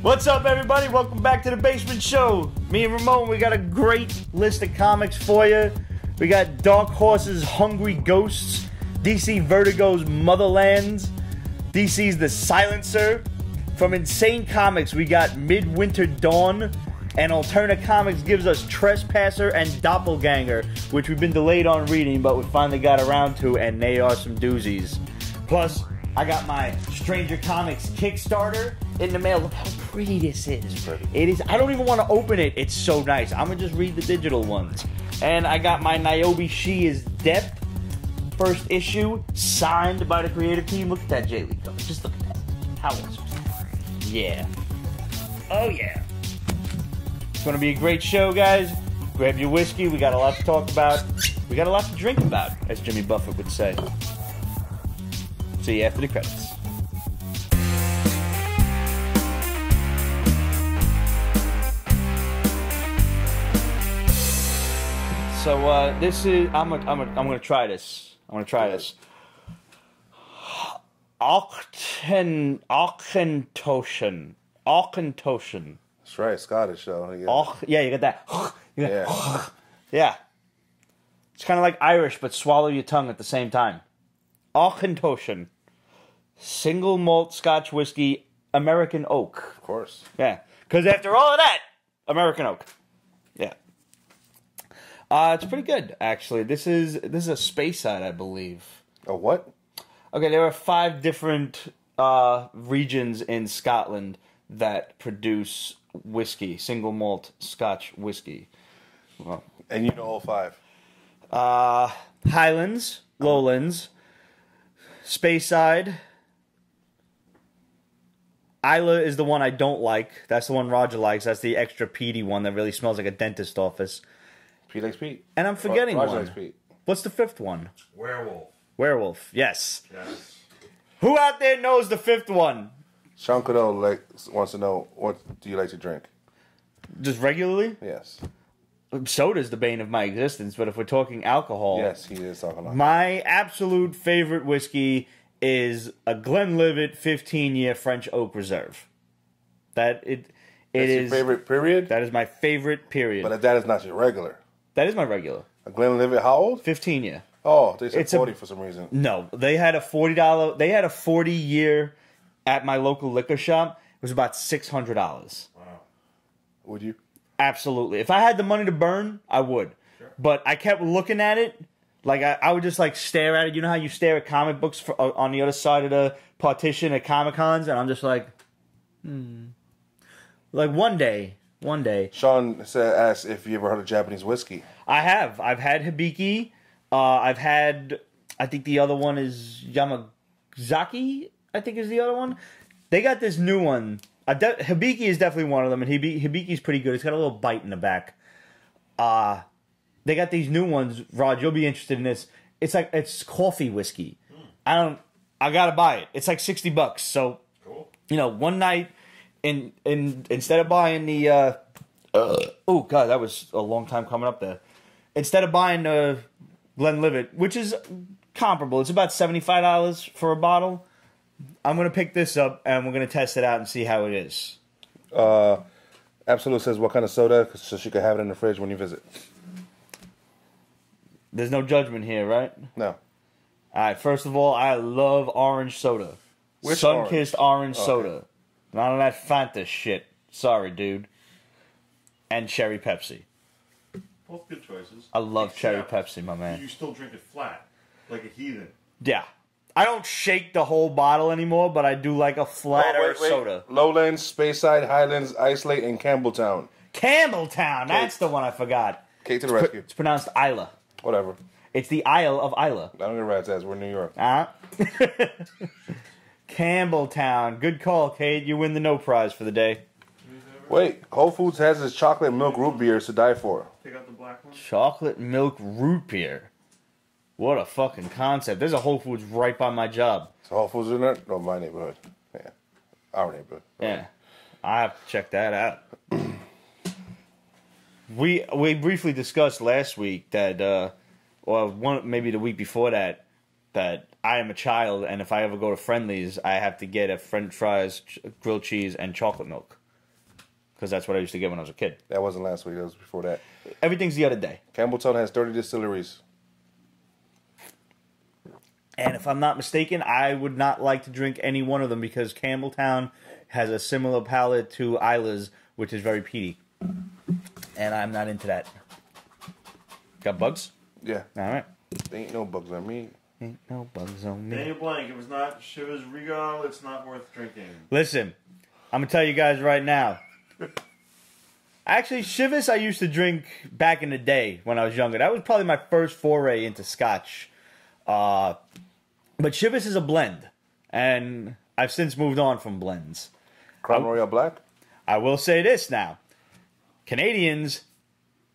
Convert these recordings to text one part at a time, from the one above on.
What's up, everybody? Welcome back to the Basement Show. Me and Ramon, we got a great list of comics for you. We got Dark Horse's Hungry Ghosts, DC Vertigo's Motherlands, DC's The Silencer. From Insane Comics, we got Midwinter Dawn, and Alterna Comics gives us Trespasser and Doppelganger, which we've been delayed on reading, but we finally got around to, and they are some doozies. Plus, I got my Stranger Comics Kickstarter in the mail. Look how pretty this is. It is. I don't even want to open it. It's so nice. I'm going to just read the digital ones. And I got my Niobe She Is Depth first issue signed by the creative team. Look at that J Lee cover. Just look at that. How awesome. Yeah. Oh, yeah. It's going to be a great show, guys. Grab your whiskey. We got a lot to talk about. We got a lot to drink about, as Jimmy Buffett would say. See you after the credits. So this is I'm gonna try this. I'm gonna try this. Auchentoshan. That's right, Scottish though. Yeah, you got that. Yeah. It's kind of like Irish, but swallow your tongue at the same time. Auchentoshan. Single malt Scotch whiskey, American oak. Of course. Yeah, because after all of that, American oak. Yeah. It's pretty good, actually. This is a Speyside, I believe. A what? Okay, there are 5 different regions in Scotland that produce whiskey, single malt Scotch whiskey. Well, and you know all 5? Highlands, Lowlands, Speyside. Isla is the one I don't like. That's the one Roger likes. That's the extra peaty one that really smells like a dentist office. Pete likes Pete. And I'm forgetting Roger one. Likes Pete. What's the 5th one? Werewolf. Yes. Yes. Who out there knows the 5th one? Sean Cadell wants to know, what do you like to drink? Just regularly? Yes. Soda's the bane of my existence, but if we're talking alcohol... Yes, he is talking about my absolute favorite whiskey is a Glenlivet 15-year French Oak Reserve. That's your favorite period? That is my favorite period. But that is not your regular. That is my regular. A Glenlivet, how old? 15-year. Oh, they said 40 for some reason. No, they had a $40. They had a 40-year at my local liquor shop. It was about $600. Wow. Would you? Absolutely. If I had the money to burn, I would. Sure. But I kept looking at it. Like, I would just, like, stare at it. You know how you stare at comic books on the other side of the partition at Comic-Cons? And I'm just like, Like, one day. Sean asked if you ever heard of Japanese whiskey. I have. I've had Hibiki. I've had, I think the other one is Yamazaki, I think is the other one. They got this new one. Hibiki is definitely one of them, and Hibiki's pretty good. It's got a little bite in the back. They got these new ones, Rod. You'll be interested in this. It's coffee whiskey. I gotta buy it. It's like $60. So, Cool. One night, instead of buying the, oh god, that was a long time coming up there. Instead of buying the Glenlivet, which is comparable, it's about $75 for a bottle. I'm gonna pick this up and we're gonna test it out and see how it is. Absolute says what kind of soda, so she could have it in the fridge when you visit. There's no judgment here, right? No. Alright, first of all, I love orange soda. Which Sun-kissed orange Okay. soda. None of that Fanta shit. Sorry, dude. And cherry Pepsi. Both good choices. I love cherry Except Pepsi, my man. You still drink it flat, like a heathen. Yeah. I don't shake the whole bottle anymore, but I do like a flatter soda. Lowlands, Speyside, Highlands, Islay, and Campbelltown. Campbelltown! That's the one I forgot. Kate to the rescue. It's pronounced Isla. Whatever. It's the Isle of Isla. I don't get rat's ass. We're in New York. Campbelltown. Good call, Kate. You win the no prize for the day. Wait, Whole Foods has this chocolate milk root beer to die for. Take out the black one. Chocolate milk root beer. What a fucking concept. There's a Whole Foods right by my job. So Whole Foods in there? No, my neighborhood. Yeah. Our neighborhood. Yeah. I have to check that out. We briefly discussed last week that, maybe the week before that I am a child, and if I ever go to Friendly's, I have to get a French fries, grilled cheese, and chocolate milk. because that's what I used to get when I was a kid. That wasn't last week. That was before that. Everything's the other day. Campbelltown has 30 distilleries. And if I'm not mistaken, I would not like to drink any one of them because Campbelltown has a similar palate to Isla's, which is very peaty. And I'm not into that. Got bugs? Yeah. All right. Ain't no bugs on me. Ain't no bugs on me. Name blank. If it's not Chivas Regal, it's not worth drinking. Listen, I'm going to tell you guys right now. Actually, Chivas I used to drink back in the day when I was younger. That was probably my first foray into Scotch. But Chivas is a blend. And I've since moved on from blends. Crown Royal Black? I will say this now. Canadians,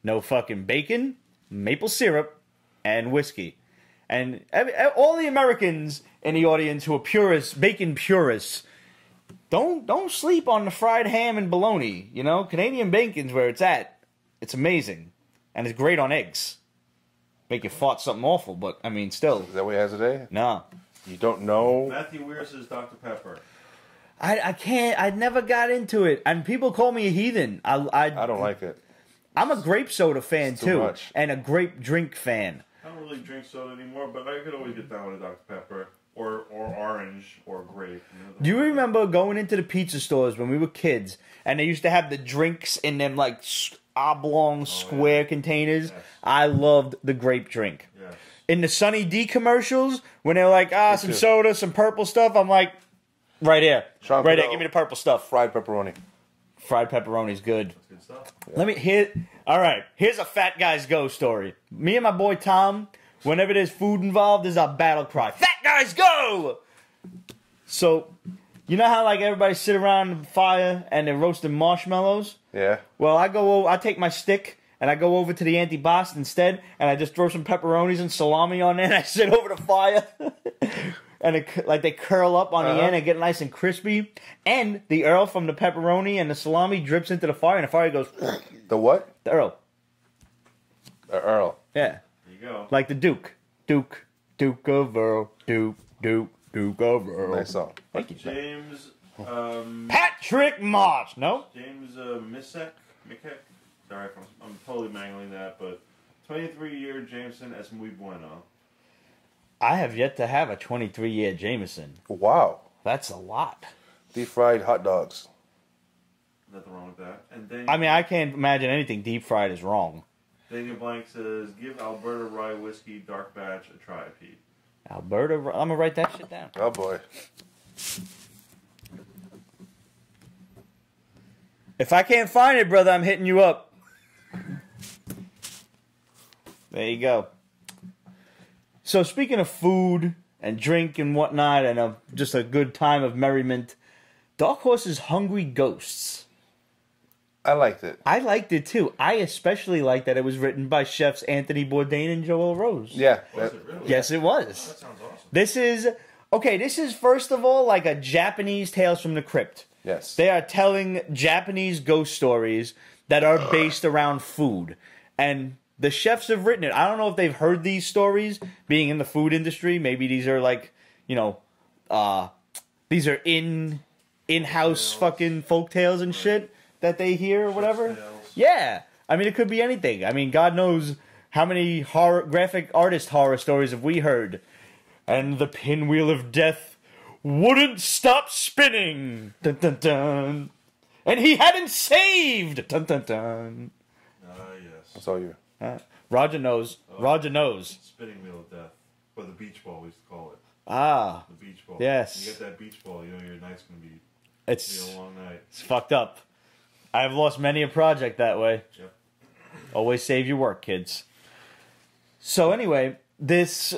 no fucking bacon, maple syrup, and whiskey. And all the Americans in the audience who are purists, bacon purists, don't sleep on the fried ham and bologna. You know, Canadian bacon's where it's at. It's amazing. And it's great on eggs. Make you fart something awful, but, I mean, still. Is that what he has today? No. You don't know? Matthew Weir says Dr. Pepper. I can't. I never got into it. And people call me a heathen. I don't like it. I'm a grape soda fan, Too too. much. And a grape drink fan. I don't really drink soda anymore, but I could always get down with a Dr. Pepper. Or orange, or grape. Do you remember going into the pizza stores when we were kids, and they used to have the drinks in them, like, oblong square containers? Yes. I loved the grape drink. Yes. In the Sunny D commercials, when they're like, some soda, some purple stuff, I'm like, right here. Sean right Cadell, there, give me the purple stuff. Fried pepperoni. Fried pepperoni's good. That's good stuff. Yeah. All right, here's a fat guys go story. Me and my boy Tom, whenever there's food involved, there's our battle cry. Fat guys go! So, you know how like everybody sit around the fire and they're roasting marshmallows? Yeah. Well, I take my stick and I go over to the anti-boss instead, and I just throw some pepperonis and salami on there, and I sit over the fire. And they curl up on the end and get nice and crispy. And the Earl from the pepperoni and the salami drips into the fire, and the fire goes... The what? The Earl. The Earl. Yeah. There you go. Like the Duke. Duke of Earl. Duke of Earl. Nice song. Thank you. James... Patrick Marsh. No? James Misek. Sorry, I'm totally mangling that, but 23-year Jameson es muy bueno. I have yet to have a 23-year Jameson. Wow. That's a lot. Deep fried hot dogs. Nothing wrong with that. And then I mean, I can't imagine anything deep fried is wrong. Daniel Blank says, give Alberta Rye Whiskey Dark Batch a try, Pete. Alberta, I'm going to write that shit down. Oh, boy. If I can't find it, brother, I'm hitting you up. There you go. So speaking of food and drink and whatnot and just a good time of merriment, Dark Horse's Hungry Ghosts. I liked it. I liked it too. I especially liked that it was written by chefs Anthony Bourdain and Joel Rose. Yeah. Was it really? Yes, it was. That sounds awesome. This is first of all like a Japanese Tales from the Crypt. Yes. They are telling Japanese ghost stories that are based around food. And the chefs have written it. I don't know if they've heard these stories being in the food industry. Maybe these are like, these are in-house fucking folk tales and shit that they hear or whatever. Yeah. I mean, it could be anything. I mean, God knows how many graphic artist horror stories have we heard. And the pinwheel of death wouldn't stop spinning. Dun, dun, dun. And he hadn't saved. Dun, dun, dun. Yes. That's all you. Roger knows. Roger knows. Spinning wheel of death. Or the beach ball, we used to call it. Ah. The beach ball. Yes. You get that beach ball, you know your night's going to be It's a long night. It's fucked up. I've lost many a project that way. Yep. Always save your work, kids. So anyway, this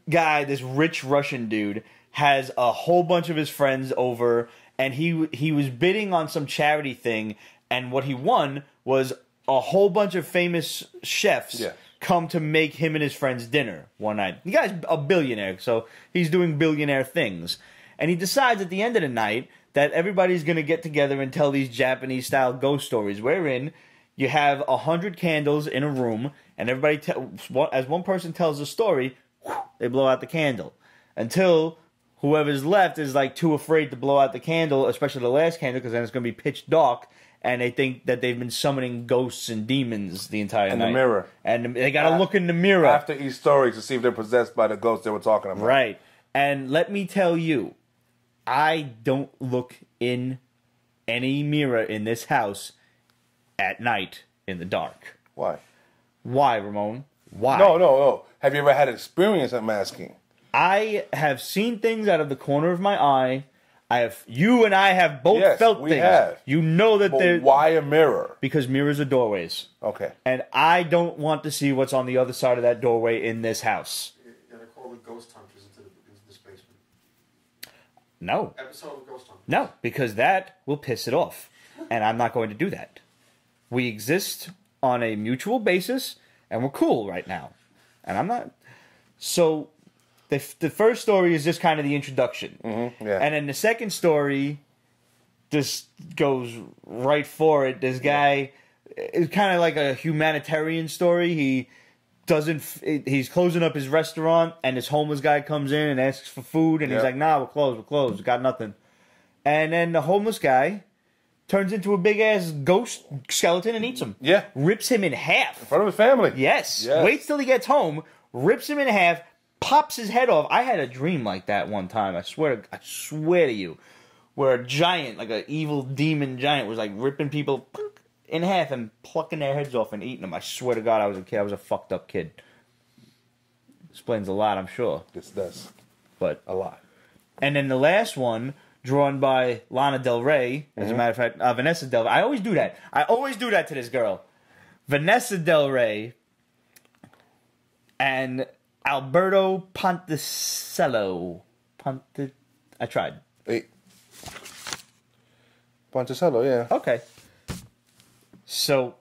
guy, this rich Russian dude, has a whole bunch of his friends over, and he was bidding on some charity thing, and what he won was a whole bunch of famous chefs come to make him and his friends dinner one night. The guy's a billionaire, so he's doing billionaire things. And he decides at the end of the night that everybody's going to get together and tell these Japanese-style ghost stories, wherein you have 100 candles in a room, and everybody, as one person tells a story, they blow out the candle. Until whoever's left is like too afraid to blow out the candle, especially the last candle, because then it's going to be pitch dark, and they think that they've been summoning ghosts and demons the entire night. In the mirror. And they got to look in the mirror. After each story to see if they're possessed by the ghost they were talking about. Right. And let me tell you, I don't look in any mirror in this house at night in the dark. Why? Why, Ramon? Why? No. Have you ever had experience at masking? I have seen things out of the corner of my eye. You and I have both felt we things. have. You know that But why a mirror? Because mirrors are doorways. Okay. And I don't want to see what's on the other side of that doorway in this house. You gotta call the ghost hunters into this basement. No. Episode of Ghost Hunters. No, because that will piss it off. And I'm not going to do that. We exist on a mutual basis, and we're cool right now. And I'm not... So... The first story is just kind of the introduction. Mm-hmm, yeah. And then the second story just goes right for it. This guy, it's kind of like a humanitarian story. He's closing up his restaurant, and this homeless guy comes in and asks for food, and he's like, nah, we're closed, we got nothing. And then the homeless guy turns into a big-ass ghost skeleton and eats him. Yeah. Rips him in half. In front of his family. Yes. Waits till he gets home, rips him in half, pops his head off. I had a dream like that one time. I swear to you, where a giant, like an evil demon giant, was like ripping people in half and plucking their heads off and eating them. I swear to God, I was a kid. I was a fucked up kid. Explains a lot, I'm sure. This does. But a lot. And then the last one, drawn by Lana Del Rey, as a matter of fact, Vanessa Del Rey. I always do that. I always do that to this girl. Vanessa Del Rey and Alberto Ponticello. I tried. Hey. Ponticello, yeah. Okay. So,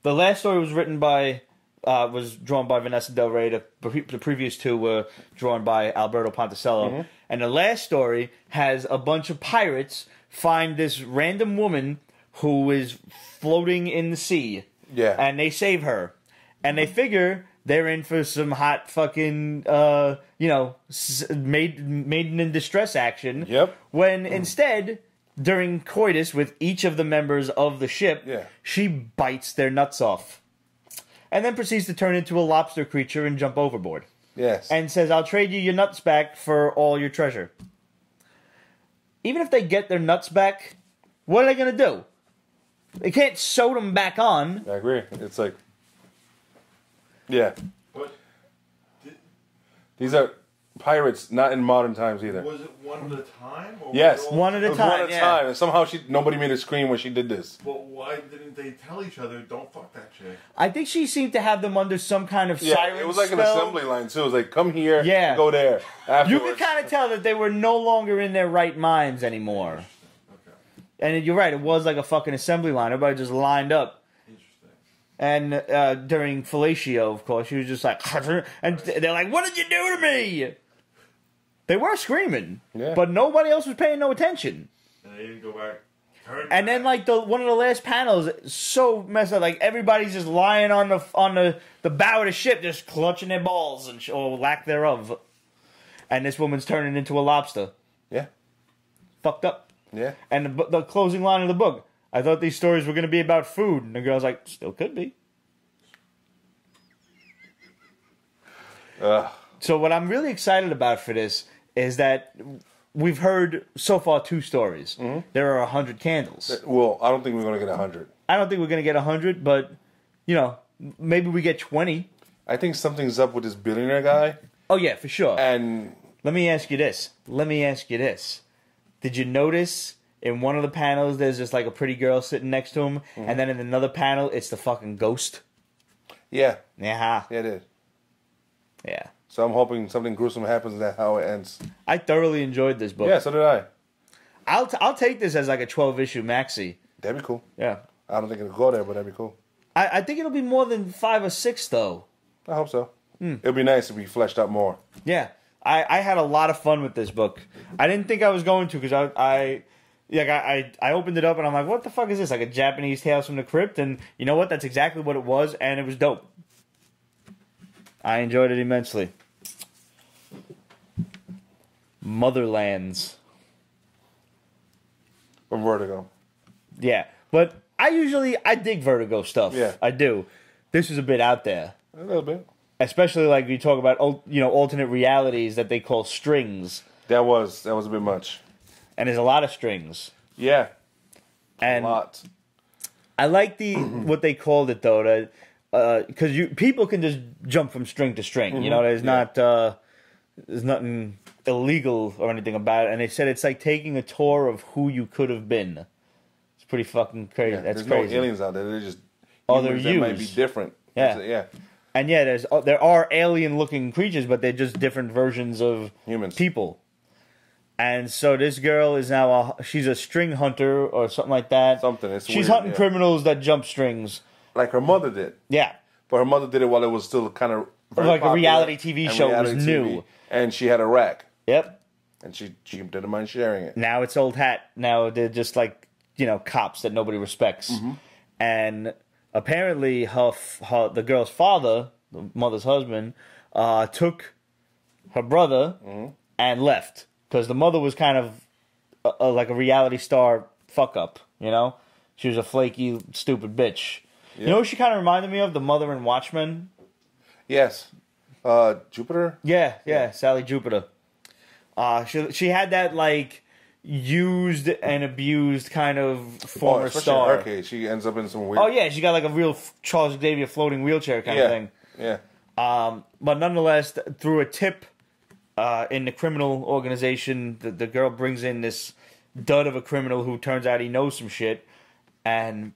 the last story was written by, was drawn by Vanessa Del Rey. The previous two were drawn by Alberto Ponticello. And the last story has a bunch of pirates find this random woman who is floating in the sea. Yeah. And they save her. And they figure they're in for some hot fucking, maiden in distress action. Yep. When instead, during coitus with each of the members of the ship, she bites their nuts off. And then proceeds to turn into a lobster creature and jump overboard. Yes. And says, I'll trade you your nuts back for all your treasure. Even if they get their nuts back, what are they going to do? They can't sew them back on. I agree. It's like... Yeah. What? These are pirates, not in modern times either. Was it one at a time? Or Yes. One at a time, one at a time. And somehow nobody made a scream when she did this. But why didn't they tell each other, don't fuck that chick? I think she seemed to have them under some kind of siren it was like spell. an assembly line, too. It was like, come here, Yeah. go there. Afterwards. You could kind of tell that they were no longer in their right minds anymore. Okay. And you're right, it was like a fucking assembly line. Everybody just lined up. And during fellatio, of course, she was just like, and they're like, what did you do to me? They were screaming, but nobody else was paying no attention. And they didn't go back. And then, like, one of the last panels, so messed up. Like, everybody's just lying on the bow of the ship, just clutching their balls or lack thereof. And this woman's turning into a lobster. Yeah. Fucked up. Yeah. And the closing line of the book, I thought these stories were going to be about food. And the girl's like, still could be. So what I'm really excited about for this is that we've heard so far 2 stories. There are 100 candles. Well, I don't think we're going to get 100. I don't think we're going to get 100, but, maybe we get 20. I think something's up with this billionaire guy. Oh, yeah, for sure. And let me ask you this. Did you notice... in one of the panels, there's just like a pretty girl sitting next to him, and then in another panel, it's the fucking ghost. Yeah. Yeah. Yeah, it is. Yeah. So I'm hoping something gruesome happens and that's how it ends. I thoroughly enjoyed this book. Yeah, so did I. I'll take this as like a 12-issue maxi. That'd be cool. Yeah. I don't think it'll go there, but that'd be cool. I think it'll be more than 5 or 6, though. I hope so. It'll be nice if we fleshed out more. Yeah. I had a lot of fun with this book. I didn't think I was going to, because I opened it up and I'm like, what the fuck is this? Like a Japanese Tales from the Crypt? And you know what? That's exactly what it was, and it was dope. I enjoyed it immensely. Motherlands. From Vertigo. Yeah, but I dig Vertigo stuff. Yeah. I do. This is a bit out there. A little bit. Especially like you talk about, alternate realities that they call strings. That was a bit much. And there's a lot of strings. Yeah. And a lot. I like what they called it though, because people can just jump from string to string. You know, there's nothing illegal or anything about it. And they said it's like taking a tour of who you could have been. It's pretty fucking crazy. Yeah, That's there's crazy. no aliens out there. They're just they're that might be used. different. Yeah. Yeah. And yeah, there are alien-looking creatures, but they're just different versions of Humans. people. And so this girl is now she's a string hunter or something like that. She's weird, hunting yeah. criminals that jump strings. Like her mother did. Yeah. But her mother did it while it was still kind of Like popular, a reality TV and show. It was reality new. TV. And she had a rack. Yep. And she didn't mind sharing it. Now it's old hat. Now they're just like, cops that nobody respects. And apparently the girl's father, the mother's husband, took her brother and left. Because the mother was kind of like a reality star fuck-up, She was a flaky, stupid bitch. Yeah. You know what she kind of reminded me of? The mother in Watchmen? Yes. Jupiter? Yeah, Sally Jupiter. She had that, like, used and abused kind of former star. In her case, she ends up in some weird... Oh, yeah, she got, like, a real Charles Xavier floating wheelchair kind of thing. Yeah. But nonetheless, through a tip in the criminal organization, the girl brings in this dud of a criminal who turns out he knows some shit, and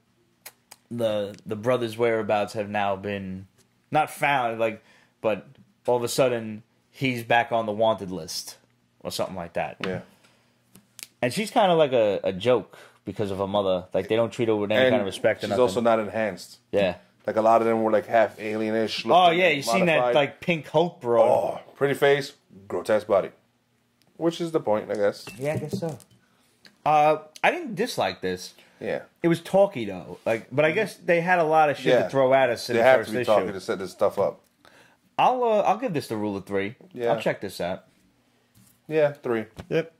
the brother's whereabouts have now been not found, but all of a sudden he's back on the wanted list or something like that. Yeah. And she's kind of like a joke because of her mother. Like, they don't treat her with any kind of respect or nothing. She's also not enhanced. Yeah. Like, a lot of them were, like, half alienish. Oh, yeah, you seen that, like, pink Hulk bro. Oh, pretty face, grotesque body. Which is the point, I guess. Yeah, I guess so. I didn't dislike this. Yeah. It was talky, though. But I guess they had a lot of shit to throw at us in the first issue. They have to be talky to set this stuff up. I'll give this the rule of 3. Yeah. I'll check this out. Yeah, 3. Yep.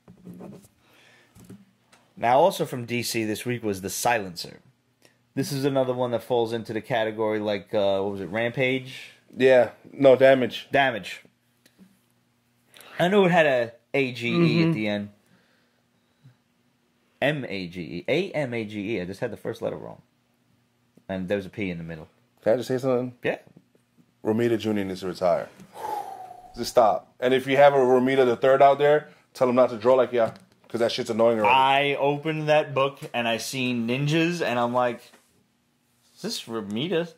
Now, also from DC this week was The Silencer. This is another one that falls into the category like, what was it, Rampage? Yeah. No, Damage. Damage. I know it had a AGE at the end. M-A-G-E. A-M-A-G-E. I just had the first letter wrong. And there was a P in the middle. Can I just say something? Yeah. Romita Jr. needs to retire. Just stop. And if you have a Romita the Third out there, tell him not to draw like ya, because that shit's annoying already. I opened that book and I seen ninjas and I'm like, is this Romita?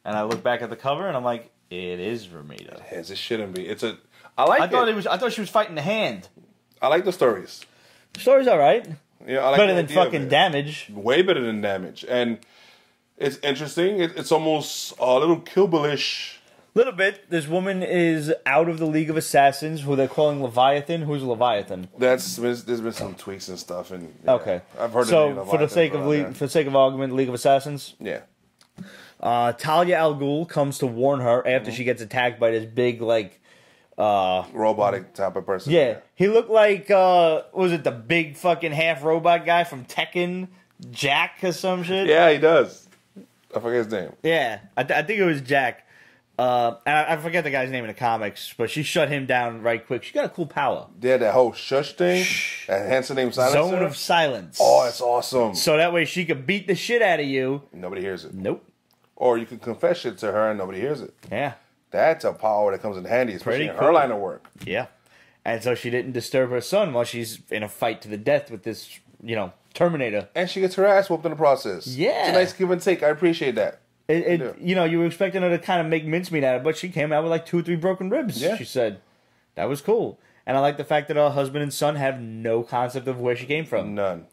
And I look back at the cover and I'm like, it is Romita. It is. It shouldn't be. I thought she was fighting the hand. I like the stories. The story's alright. Yeah, I like better than fucking Damage. Way better than Damage. And it's interesting. It's almost a little Kill Bill-ish. Little bit. This woman is out of the League of Assassins, who they're calling Leviathan. Who's Leviathan? There's been some tweaks and stuff. And okay, I've heard. So for the sake of argument, League of Assassins. Yeah. Talia al Ghul comes to warn her after she gets attacked by this big robotic type of person. Yeah, he looked like was it the big fucking half robot guy from Tekken, Jack or some shit? Yeah, he does. I forget his name. Yeah, I think it was Jack. And I forget the guy's name in the comics, but she shut him down right quick. She got a cool power. Yeah, that whole shush thing. That handsome name Silencer. Zone of Silence. Oh, that's awesome. So that way she could beat the shit out of you. Nobody hears it. Nope. Or you can confess shit to her and nobody hears it. Yeah. That's a power that comes in handy, especially in cool. her line of work. Yeah. And so she didn't disturb her son while she's in a fight to the death with this, Terminator. And she gets her ass whooped in the process. Yeah. It's a nice give and take. I appreciate that. You were expecting her to kind of make mincemeat out of it, but she came out with like 2 or 3 broken ribs, she said. That was cool. And I like the fact that her husband and son have no concept of where she came from. None.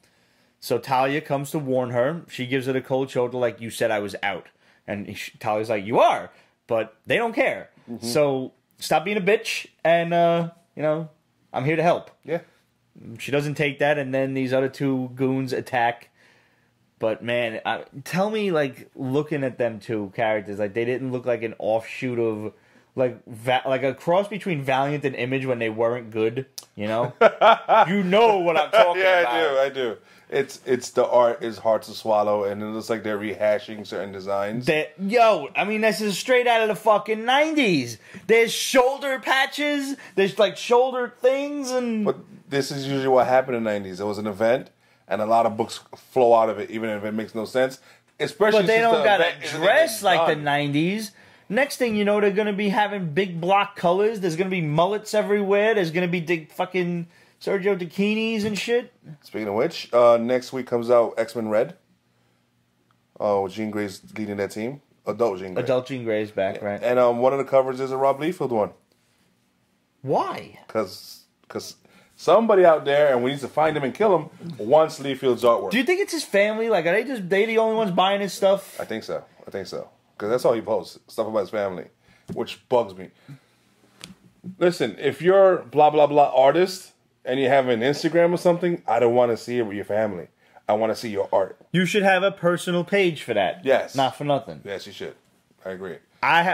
So Talia comes to warn her. She gives it a cold shoulder like, you said I was out. And Talia's like, you are, but they don't care. Mm-hmm. So stop being a bitch, and, I'm here to help. Yeah. She doesn't take that, and then these other 2 goons attack. But, man, tell me, looking at them 2 characters, they didn't look like an offshoot of, like a cross between Valiant and Image when they weren't good. You know? You know what I'm talking about. I do. It's the art is hard to swallow, and it looks like they're rehashing certain designs. I mean, this is straight out of the fucking 90s. There's shoulder patches, there's like shoulder things, and... But this is usually what happened in the 90s. It was an event, and a lot of books flow out of it, even if it makes no sense. Especially but they don't gotta dress like done. the 90s. Next thing you know, they're gonna be having big block colors. There's gonna be mullets everywhere. There's gonna be fucking Sergio Takinis and shit. Speaking of which, next week comes out X-Men Red. Oh, Jean Grey's leading that team. Adult Jean Grey. Adult Jean Grey's back, right? And one of the covers is a Rob Liefeld one. Why? Because somebody out there, and we need to find him and kill him, wants Liefeld's artwork. Do you think it's his family? Like, are they the only ones buying his stuff? I think so. Because that's all he posts, stuff about his family, which bugs me. Listen, if you're blah, blah, blah artist, and you have an Instagram or something, I don't want to see it with your family. I want to see your art. You should have a personal page for that. Yes. Not for nothing. Yes, you should. I agree.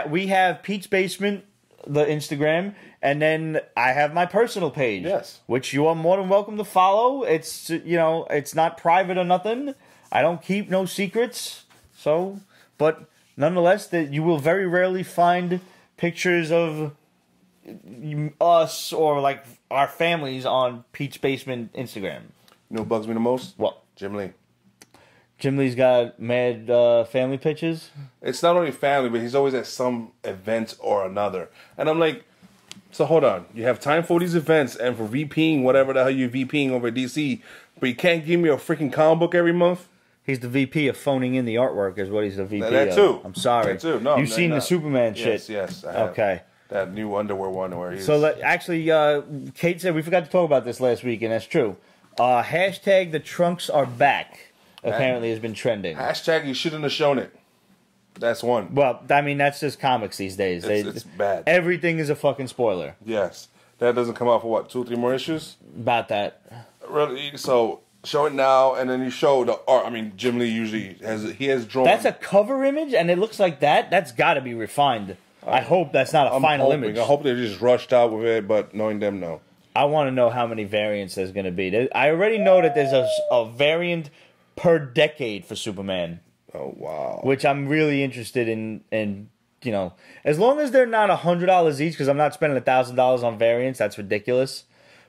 We have Pete's Basement, the Instagram, and then I have my personal page. Yes. Which you are more than welcome to follow. It's, it's not private or nothing. I don't keep no secrets. So, but nonetheless, that you will very rarely find pictures of us or like our families on Pete's Basement Instagram. You know what bugs me the most? What? Jim Lee. Jim Lee's got mad family pictures. It's not only family, but he's always at some event or another. And I'm like, so hold on. You have time for these events and for VPing, whatever the hell you're VPing over at DC, but you can't give me a freaking comic book every month? He's the VP of phoning in the artwork is what he's the VP that of. too. I'm sorry. That too. No, You've seen the Superman shit. Yes, I have. Okay. That new underwear one where he's... So actually, Kate said we forgot to talk about this last week, and that's true. Hashtag the trunks are back apparently has been trending. Hashtag you shouldn't have shown it. That's one. Well, I mean, that's just comics these days. It's bad. Everything is a fucking spoiler. Yes. That doesn't come out for what, 2 or 3 more issues? About that. Really? So show it now, and then you show the art. I mean, Jim Lee usually has drawn... That's a cover image, and it looks like that? That's got to be refined. I hope that's not a final image. I hope they just rushed out with it, but knowing them, no. I want to know how many variants there's going to be. I already know that there's a variant per decade for Superman. Oh, wow. Which I'm really interested in, as long as they're not $100 each, because I'm not spending $1,000 on variants, that's ridiculous.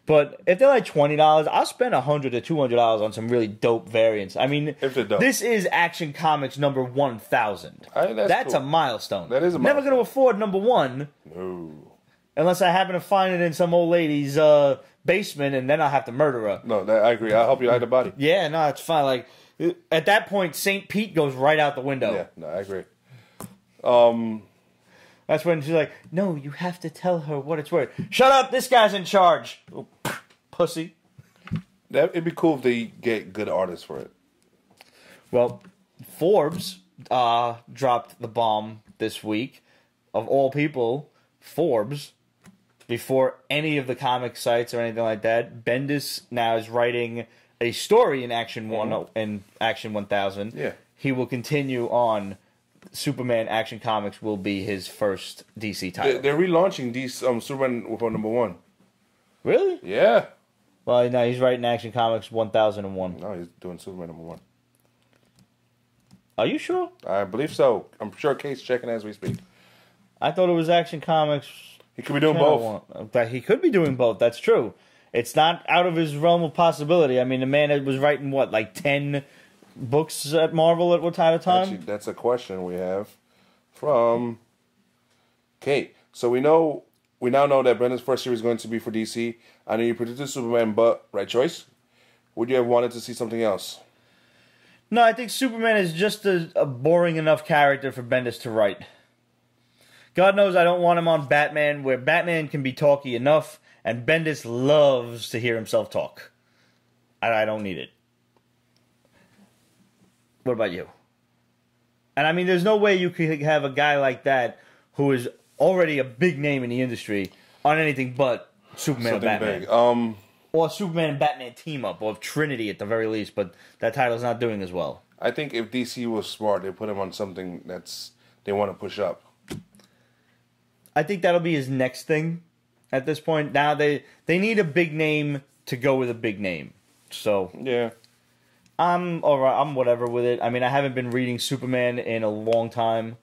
But if they're like $20, I'll spend $100 to $200 on some really dope variants. I mean, if they're dope. This is Action Comics number 1,000. That's cool. A milestone. That is a milestone. Never going to afford number 1. No. Unless I happen to find it in some old lady's basement, and then I'll have to murder her. No, I agree. I'll help you hide the body. Yeah, no, it's fine. Like, at that point, St. Pete goes right out the window. Yeah, no, I agree. That's when she's like, no, you have to tell her what it's worth. Shut up, this guy's in charge. Oh, pussy. It'd be cool if they get good artists for it. Well, Forbes dropped the bomb this week. Of all people, Forbes, before any of the comic sites or anything like that, Bendis now is writing a story in Action 1000. Yeah. He will continue on. Superman Action Comics will be his first DC title. They're relaunching these Superman with number 1. Really? Yeah. Well, no, he's writing Action Comics 1001. No, he's doing Superman number 1. Are you sure? I believe so. I'm sure Kate's checking as we speak. I thought it was Action Comics. He could be doing both. He could be doing both. That's true. It's not out of his realm of possibility. I mean, the man was writing, what, like 10 books at Marvel at what time? Actually, that's a question we have from Kate. So we now know that Brendan's first series is going to be for DC. I know you predicted Superman, but right choice. Would you have wanted to see something else? No, I think Superman is just a boring enough character for Bendis to write. God knows I don't want him on Batman, where Batman can be talky enough, and Bendis loves to hear himself talk. I don't need it. What about you? And I mean, there's no way you could have a guy like that who is already a big name in the industry on anything but Superman and Batman. Big. Or Superman and Batman team up, or Trinity at the very least, but that title's not doing as well. I think if DC was smart, they put him on something they want to push up. I think that'll be his next thing. at this point. Now they need a big name to go with a big name. So Yeah. I'm alright. I'm whatever with it. I mean, I haven't been reading Superman in a long time.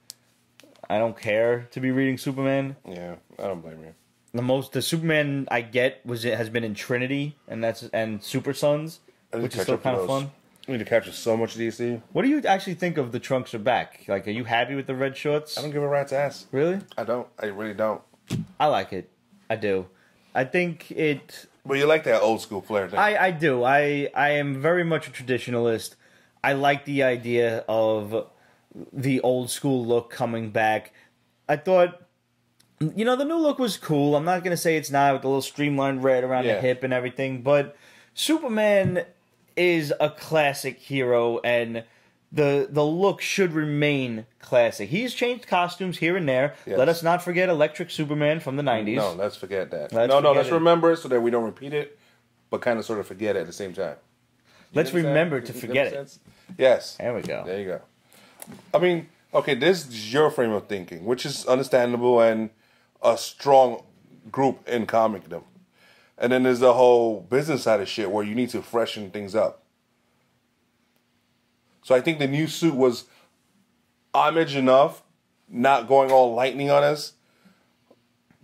I don't care to be reading Superman. Yeah, I don't blame you. The Superman I get has been in Trinity and Super Sons, which is still kind of fun. We need to capture so much DC. What do you actually think of the Trunks are back? Like, are you happy with the red shorts? I don't give a rat's ass. Really? I don't. I really don't. I like it. I do. I think it. But you like that old school flair thing. I do. I am very much a traditionalist. I like the idea of the old school look coming back. I thought, you know, the new look was cool. I'm not going to say it's not with the little streamlined red around the hip and everything, but Superman is a classic hero, and the look should remain classic. He's changed costumes here and there. Yes. Let us not forget Electric Superman from the 90s. No, let's forget that. Let's remember it so that we don't repeat it, but kind of sort of forget it at the same time. Let's remember to forget it. Yes. There we go. There you go. I mean, okay, this is your frame of thinking, which is understandable and a strong group in comicdom. And then there's the whole business side of shit where you need to freshen things up. So I think the new suit was homage enough, not going all lightning on us,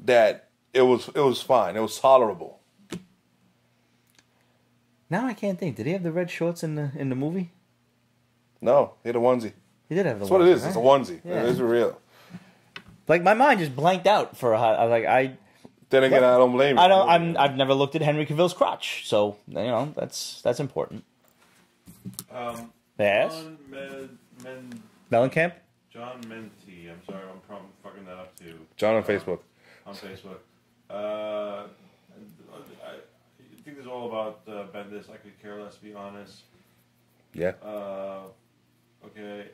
that it was fine. It was tolerable. Now I can't think. Did he have the red shorts in the movie? No, he had a onesie. He did have the That's what it is. right? It's a onesie. Yeah. It is real. Like, my mind just blanked out for a hot. I was like, Then again, I don't blame you. I've never looked at Henry Cavill's crotch, so you know that's important. Yes. Mellencamp. John Menti. I'm sorry, I'm probably fucking that up too. John on Facebook. On Facebook. I think it's all about Bendis. I could care less, to be honest. Yeah. Okay.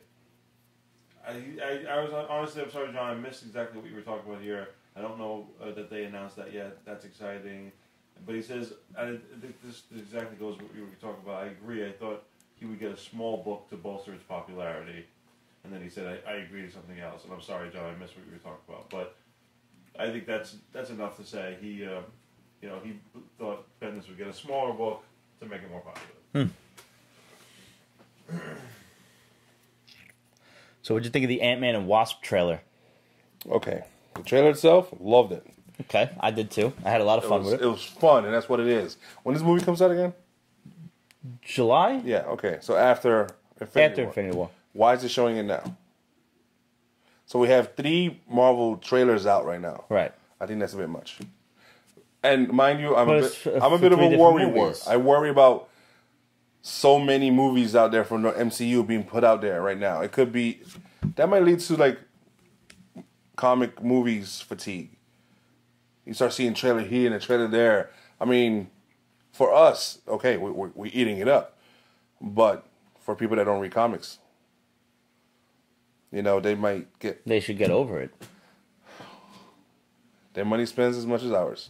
I was honestly, I'm sorry, John. I missed exactly what you were talking about here. I don't know that they announced that yet. That's exciting. But he says, I think this exactly goes with what you were talking about. I agree. I thought he would get a small book to bolster its popularity. And then he said, I agree to something else. And I'm sorry, John, I missed what you were talking about. But I think that's enough to say. He thought Bendis would get a smaller book to make it more popular. So what'd you think of the Ant-Man and Wasp trailer? Okay. The trailer itself, loved it. Okay, I did too. I had a lot of fun with it. It was fun, and that's what it is. When this movie comes out again? July? Yeah, okay. So after Infinity War. Why is it showing it now? So we have 3 Marvel trailers out right now. Right. I think that's a bit much. And mind you, I'm a for bit of a 3 worry different wart. movies. I worry about so many movies out there from the MCU being put out there right now. It could be that might lead to like comic movies fatigue. You start seeing trailer here and a trailer there. I mean, for us, okay, we're eating it up, but for people that don't read comics, you know, They should get over it. Their money spends as much as ours.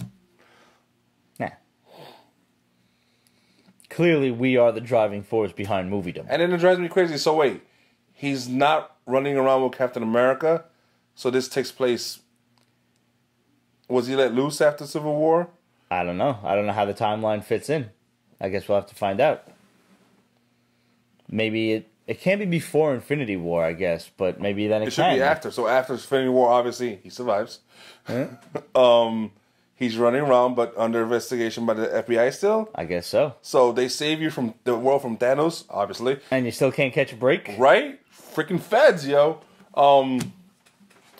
Nah. Clearly, we are the driving force behind moviedom. And then it drives me crazy. So wait, he's not running around with Captain America. So this takes place. Was he let loose after Civil War? I don't know. I don't know how the timeline fits in. I guess we'll have to find out. Maybe it can't be before Infinity War, I guess, but maybe then it should can. be after. So after Infinity War, obviously he survives. He's running around, but under investigation by the FBI still. I guess so. So they save you from the world from Thanos, obviously. And you still can't catch a break? Right? Freaking feds, yo.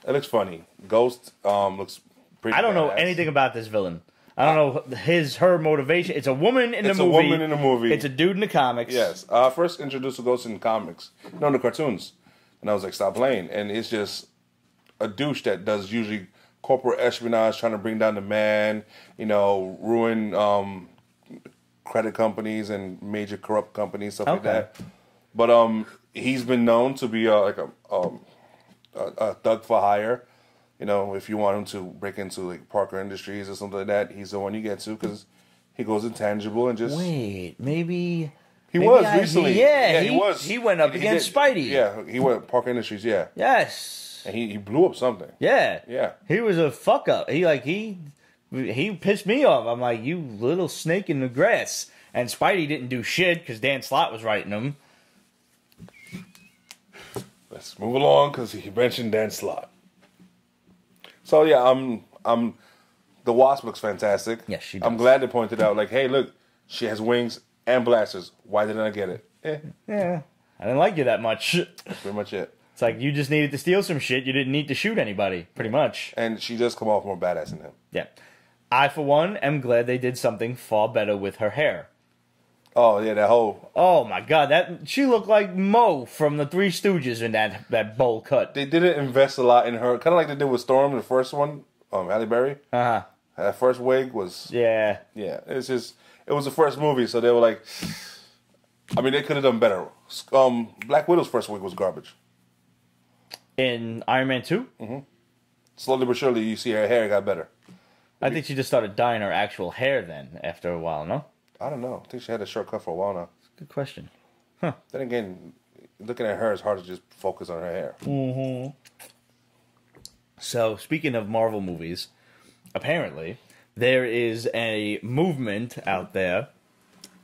It looks funny. Ghost looks pretty I don't know badass. anything about this villain. I don't know her motivation. It's a woman in the movie. It's a woman in the movie. It's a dude in the comics. Yes. First introduced to Ghost in comics. No, in the cartoons. And I was like, stop playing. And it's just a douche that does usually corporate espionage, trying to bring down the man, you know, ruin credit companies and major corrupt companies, stuff like that. But he's been known to be like a thug for hire. You know, if you want him to break into like Parker Industries or something like that, he's the one you get to because he goes intangible and just. Wait, maybe he was recently. He was. He went up against Spidey. Yeah, he went Parker Industries. Yeah. Yes. And he blew up something. Yeah. Yeah. He was a fuck up. He He pissed me off. I'm like, you little snake in the grass. And Spidey didn't do shit because Dan Slott was writing him. Let's move along because he mentioned Dan Slott. So yeah, the Wasp looks fantastic. Yes, she does. I'm glad they pointed out, like, hey, look, she has wings and blasters. Why didn't I get it? Yeah, I didn't like you that much. That's pretty much it. It's like you just needed to steal some shit. You didn't need to shoot anybody, pretty much. And she does come off more badass than him. Yeah. I, for one, am glad they did something far better with her hair. Oh, yeah, that whole... Oh, my God. She looked like Mo from the Three Stooges in that bowl cut. They didn't invest a lot in her. Kind of like they did with Storm, the first one, Halle Berry. Uh-huh. That first wig was... Yeah. Yeah, it's just... It was the first movie, so they were like... I mean, they could have done better. Black Widow's first wig was garbage. In Iron Man 2? Mm-hmm. Slowly but surely, you see her hair got better. I think she just started dyeing her actual hair then, after a while, no? I don't know. I think she had a short cut for a while now. Good question. Then again, looking at her, it's hard to just focus on her hair. Mm-hmm. So, speaking of Marvel movies, apparently, there is a movement out there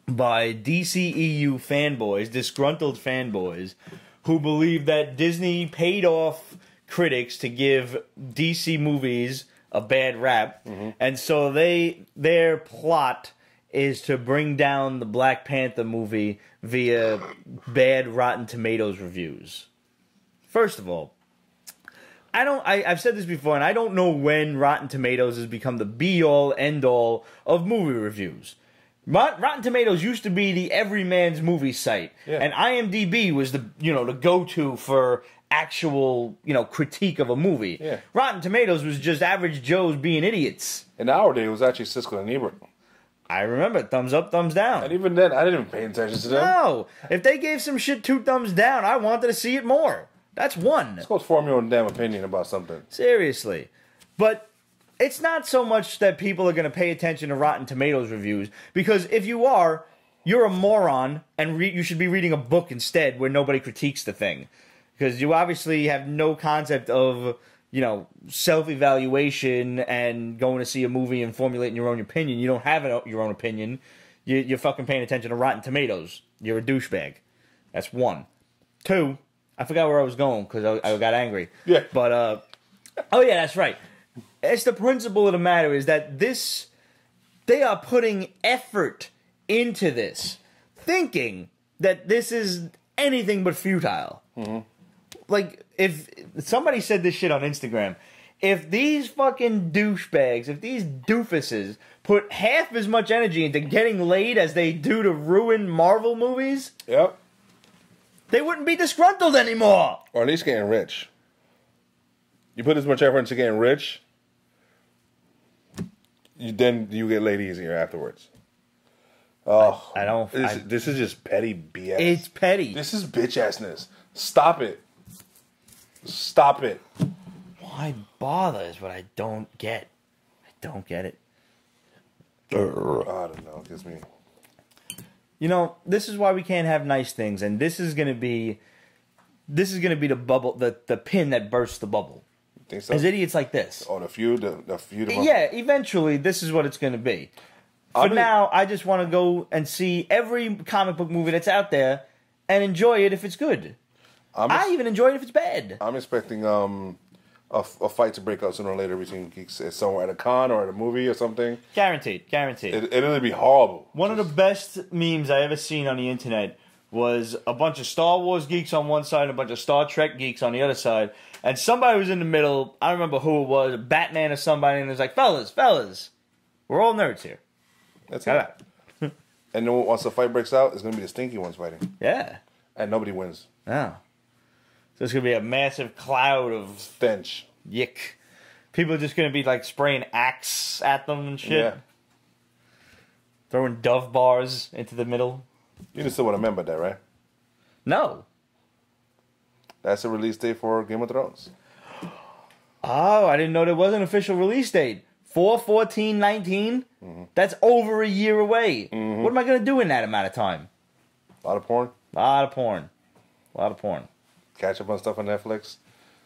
by DCEU fanboys, disgruntled fanboys, who believe that Disney paid off critics to give DC movies a bad rap, and so their plot is to bring down the Black Panther movie via bad Rotten Tomatoes reviews. First of all, I've said this before, and I don't know when Rotten Tomatoes has become the be-all, end-all of movie reviews. Rotten Tomatoes used to be the everyman's movie site, and IMDb was the go-to for actual critique of a movie. Yeah. Rotten Tomatoes was just average Joes being idiots. In our day, it was actually Siskel and Ebert. I remember, thumbs up, thumbs down. And even then, I didn't even pay attention to them. No, if they gave some shit 2 thumbs down, I wanted to see it more. That's one. Let's go form your own damn opinion about something. Seriously. But it's not so much that people are going to pay attention to Rotten Tomatoes reviews, because if you are, you're a moron, and you should be reading a book instead where nobody critiques the thing. Because you obviously have no concept of, self-evaluation and going to see a movie and formulating your own opinion. You don't have your own opinion. You're fucking paying attention to Rotten Tomatoes. You're a douchebag. That's 1. 2, I forgot where I was going because I got angry. Yeah. But, oh yeah, that's right. It's the principle of the matter is that they are putting effort into this, thinking that this is anything but futile. Mm-hmm. Like, if somebody said this shit on Instagram, if these fucking douchebags, if these doofuses put half as much energy into getting laid as they do to ruin Marvel movies, Yep. they wouldn't be disgruntled anymore. Or at least getting rich. You put as much effort into getting rich, then you get laid easier afterwards. Oh, This is just petty BS. It's petty. This is bitch-assness. Stop it. Stop it. Why bother is what I don't get. I don't get it. I don't know. It gives me... This is why we can't have nice things, and this is gonna be the bubble, the pin that bursts the bubble. You think so? As idiots like this. Oh, the feud. Yeah, eventually, this is what it's gonna be. For now, I just want to go and see every comic book movie that's out there and enjoy it if it's good. I even enjoy it if it's bad. I'm expecting a fight to break out sooner or later between geeks somewhere at a con or at a movie or something. Guaranteed. It'll be horrible. One of the best memes I ever seen on the internet was a bunch of Star Wars geeks on one side and a bunch of Star Trek geeks on the other side. And somebody was in the middle. I don't remember who it was, Batman or somebody, and it was like, fellas, we're all nerds here. That's it. And then once the fight breaks out, it's going to be the stinky ones fighting. Yeah. And nobody wins. Oh. So it's going to be a massive cloud of... stench. Yick. People are just going to be like spraying Axe at them and shit. Yeah. Throwing Dove bars into the middle. You just still want to remember that, right? No. That's the release date for Game of Thrones. Oh, I didn't know there was an official release date. 4/14/19? Mm-hmm. That's over a year away. Mm-hmm. What am I going to do in that amount of time? A lot of porn. Catch up on stuff on Netflix.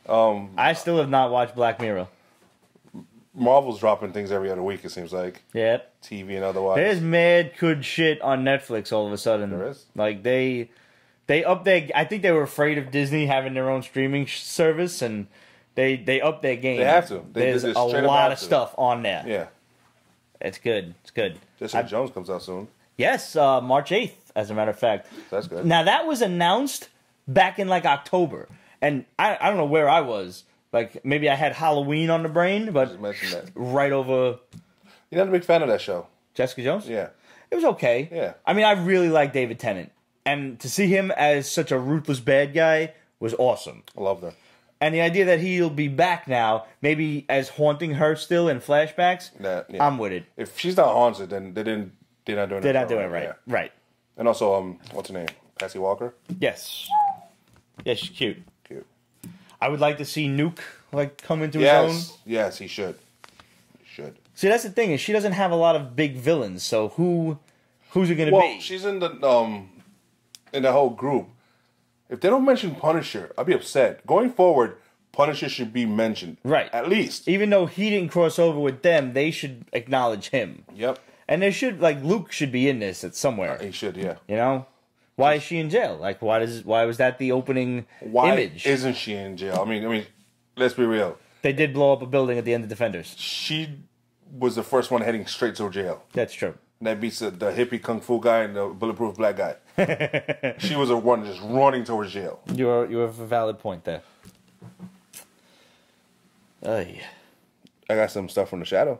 I still have not watched Black Mirror. Marvel's dropping things every other week, it seems like. Yep. TV and otherwise. There's mad good shit on Netflix all of a sudden. There is. Like, they up their... I think they were afraid of Disney having their own streaming service, and they upped their game. They have to. There's a lot of stuff on there. Yeah. It's good. It's good. Jessica Jones comes out soon. Yes, March 8th, as a matter of fact. That's good. Now, that was announced back in, like, October. And I don't know where I was. Like, maybe I had Halloween on the brain, but Just mentioned that. right over... You're not a big fan of that show. Jessica Jones? Yeah. It was okay. Yeah. I mean, I really like David Tennant. And to see him as such a ruthless bad guy was awesome. I love that. And the idea that he'll be back now, maybe as haunting her still in flashbacks, Yeah. I'm with it. If she's not haunted, then they're not doing it. They're not doing it right. Yeah. Right. And also, what's her name? Patsy Walker? Yes. Yeah, she's cute. Cute. I would like to see Nuke like come into his own. Yes, he should. He should. See, that's the thing, is she doesn't have a lot of big villains, so who's it gonna be? Well, she's in the whole group. If they don't mention Punisher, I'll be upset. Going forward, Punisher should be mentioned. Right. At least. Even though he didn't cross over with them, they should acknowledge him. Yep. And there should, like, Luke should be in this at somewhere. He should, yeah. You know? Why is she in jail? Like, why was that the opening image? Isn't she in jail? I mean, let's be real. They did blow up a building at the end of Defenders. She was the first one heading straight to jail. That's true. And that beats the hippie kung fu guy and the bulletproof black guy. She was the one just running towards jail. You have a valid point there. I got some stuff from the shadow.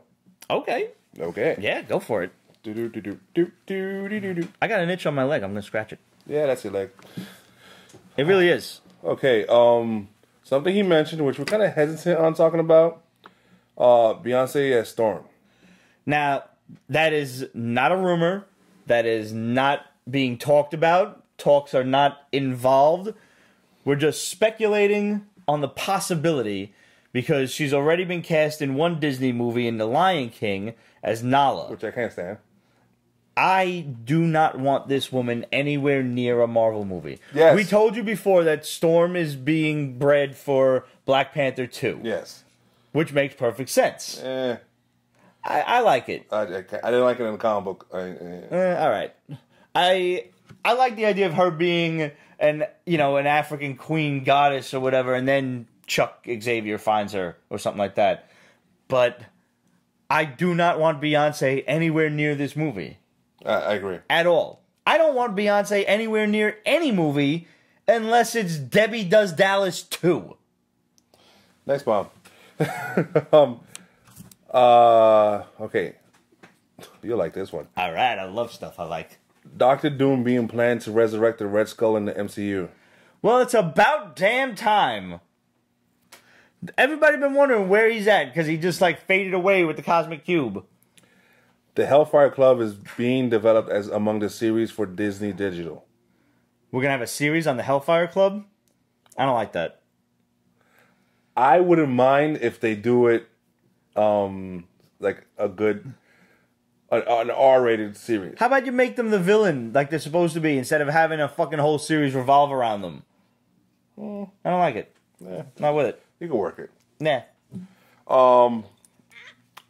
Okay. Okay. Yeah, go for it. Do-do-do-do-do-do-do-do. I got an itch on my leg. I'm going to scratch it. Yeah, that's your leg. It really is. Okay, something he mentioned, which we're kind of hesitant on talking about, Beyonce as Storm. Now, that is not a rumor. That is not being talked about. Talks are not involved. We're just speculating on the possibility because she's already been cast in one Disney movie in The Lion King as Nala. Which I can't stand. I do not want this woman anywhere near a Marvel movie. Yes. We told you before that Storm is being bred for Black Panther 2. Yes. Which makes perfect sense. I like it. I didn't like it in the comic book. All right. I like the idea of her being an African queen goddess or whatever, and then Chuck Xavier finds her or something like that. But I do not want Beyonce anywhere near this movie. I agree. At all. I don't want Beyonce anywhere near any movie unless it's Debbie Does Dallas 2. Next bomb. Okay. You'll like this one. All right, I love stuff I like. Doctor Doom being planned to resurrect the Red Skull in the MCU. Well, it's about damn time. Everybody been wondering where he's at because he just like faded away with the Cosmic Cube. The Hellfire Club is being developed as among the series for Disney Digital. We're going to have a series on the Hellfire Club? I don't like that. I wouldn't mind if they do it like a good, an R-rated series. How about you make them the villain like they're supposed to be instead of having a fucking whole series revolve around them? I don't like it. Not with it. You can work it. Nah. Oh,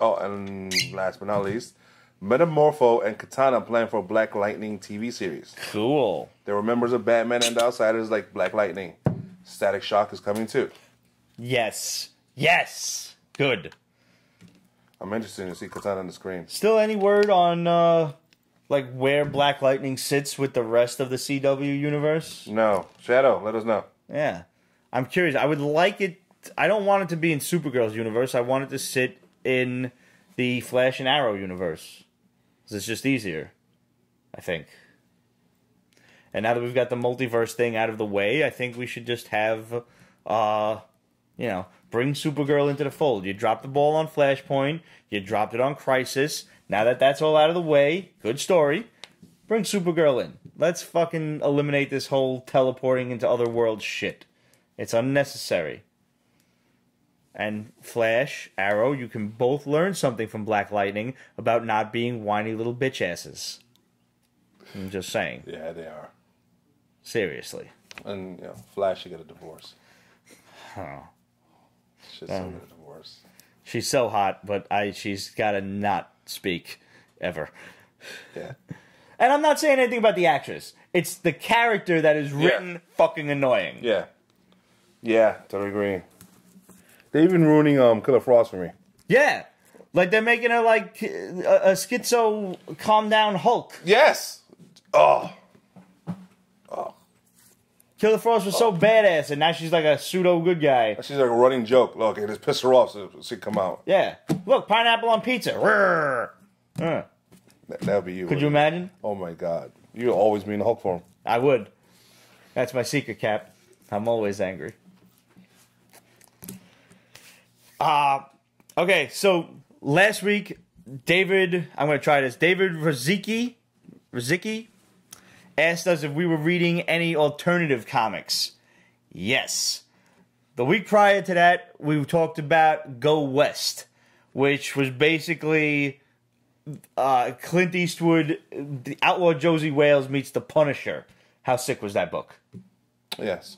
and last but not least, Metamorpho and Katana plan for Black Lightning TV series. Cool. There were members of Batman and the Outsiders like Black Lightning. Static Shock is coming too. Yes. Yes. Good. I'm interested to see Katana on the screen. Still any word on like where Black Lightning sits with the rest of the CW universe? No. Shadow, let us know. Yeah. I'm curious. I would like it. I don't want it to be in Supergirl's universe. I want it to sit in the Flash and Arrow universe. 'Cause it's just easier, I think. And now that we've got the multiverse thing out of the way, I think we should just have, bring Supergirl into the fold. You dropped the ball on Flashpoint. You dropped it on Crisis. Now that that's all out of the way, good story. Bring Supergirl in. Let's fucking eliminate this whole teleporting into other worlds shit. It's unnecessary. And Flash, Arrow, you can both learn something from Black Lightning about not being whiny little bitch asses. I'm just saying. Yeah, they are. Seriously. And, Flash should get a divorce. Oh. Should still get a divorce. She's so hot, but she's got to not speak ever. Yeah. And I'm not saying anything about the actress. It's the character that is written fucking annoying. Yeah. Yeah, totally agree. They've been ruining Killer Frost for me. Yeah. Like they're making her like a schizo calm down Hulk. Yes. Oh. Killer Frost was so badass, and now she's like a pseudo good guy. She's like a running joke. Look, it just piss her off so she come out. Yeah. Look, pineapple on pizza. That would be you. Could you imagine? Oh my God. You'll always be in the Hulk form. I would. That's my secret, Cap. I'm always angry. Okay, so last week, I'm going to try this. David Rozicki asked us if we were reading any alternative comics. Yes. The week prior to that, we talked about Go West, which was basically Clint Eastwood, the Outlaw Josie Wales meets the Punisher. How sick was that book? Yes.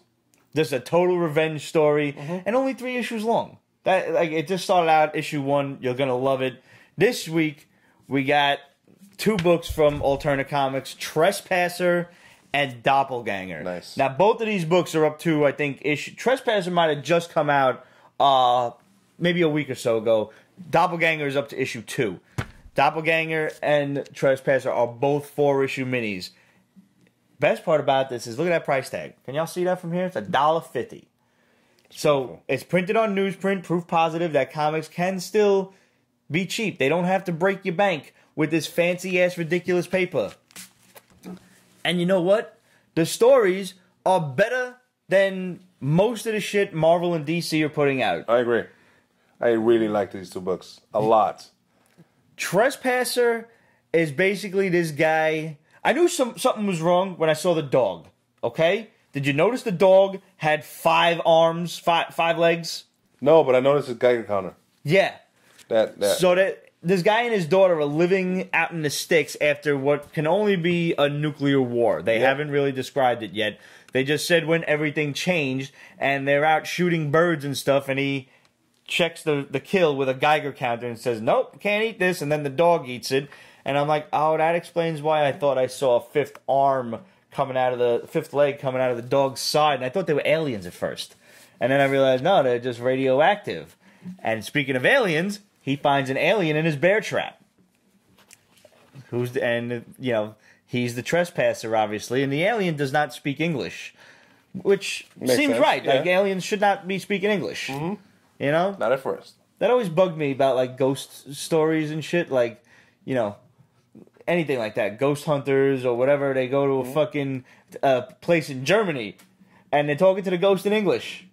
Just a total revenge story, and only 3 issues long. It just started out issue 1. You're gonna love it. This week we got 2 books from Alterna Comics: Trespasser and Doppelganger. Nice. Now both of these books are up to, I think, issue. Trespasser might have just come out maybe a week or so ago. Doppelganger is up to issue 2. Doppelganger and Trespasser are both 4-issue minis. Best part about this is look at that price tag. Can y'all see that from here? It's $1.50. So it's printed on newsprint, proof positive that comics can still be cheap. They don't have to break your bank with this fancy ass ridiculous paper. And you know what? The stories are better than most of the shit Marvel and DC are putting out. I agree. I really like these 2 books a lot. Trespasser is basically this guy. I knew something was wrong when I saw the dog. Okay? Did you notice the dog had 5 arms, 5 legs? No, but I noticed his Geiger counter. Yeah. That. So this guy and his daughter are living out in the sticks after what can only be a nuclear war. They haven't really described it yet. They just said when everything changed, and they're out shooting birds and stuff, and he checks the kill with a Geiger counter and says, nope, can't eat this, and then the dog eats it. And I'm like, oh, that explains why I thought I saw a 5th arm coming out of the 5th leg coming out of the dog's side. And I thought they were aliens at first. And then I realized, no, they're just radioactive. And speaking of aliens, he finds an alien in his bear trap. He's the trespasser, obviously. And the alien does not speak English. Which Makes seems sense, right. yeah. Like, aliens should not be speaking English. Mm-hmm. You know? Not at first. That always bugged me about, like, ghost stories and shit. Like, you know, anything like that. Ghost hunters or whatever. They go to a fucking place in Germany and they're talking to the ghost in English.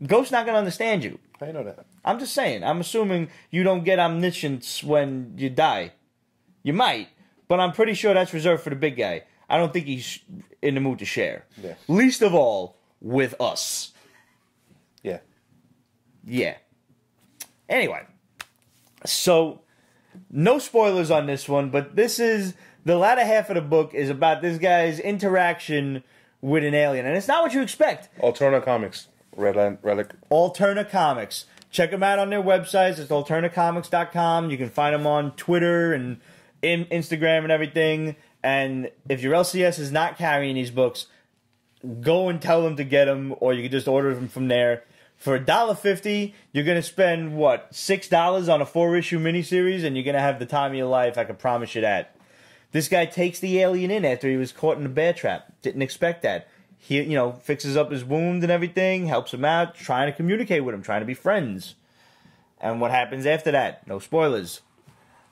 Ghost's not going to understand you. How you know that? I'm just saying. I'm assuming you don't get omniscience when you die. You might, but I'm pretty sure that's reserved for the big guy. I don't think he's in the mood to share. Yeah. Least of all with us. Yeah. Yeah. Anyway, so no spoilers on this one, but this is the latter half of the book is about this guy's interaction with an alien, and it's not what you expect. Alterna Comics, Relic. Alterna Comics. Check them out on their websites. It's alternacomics.com. You can find them on Twitter and Instagram and everything. And if your LCS is not carrying these books, go and tell them to get them, or you can just order them from there. For $1.50, you're going to spend, what, $6 on a 4-issue miniseries, and you're going to have the time of your life, I can promise you that. This guy takes the alien in after he was caught in a bear trap. Didn't expect that. He, fixes up his wound and everything, helps him out, trying to communicate with him, trying to be friends. And what happens after that? No spoilers.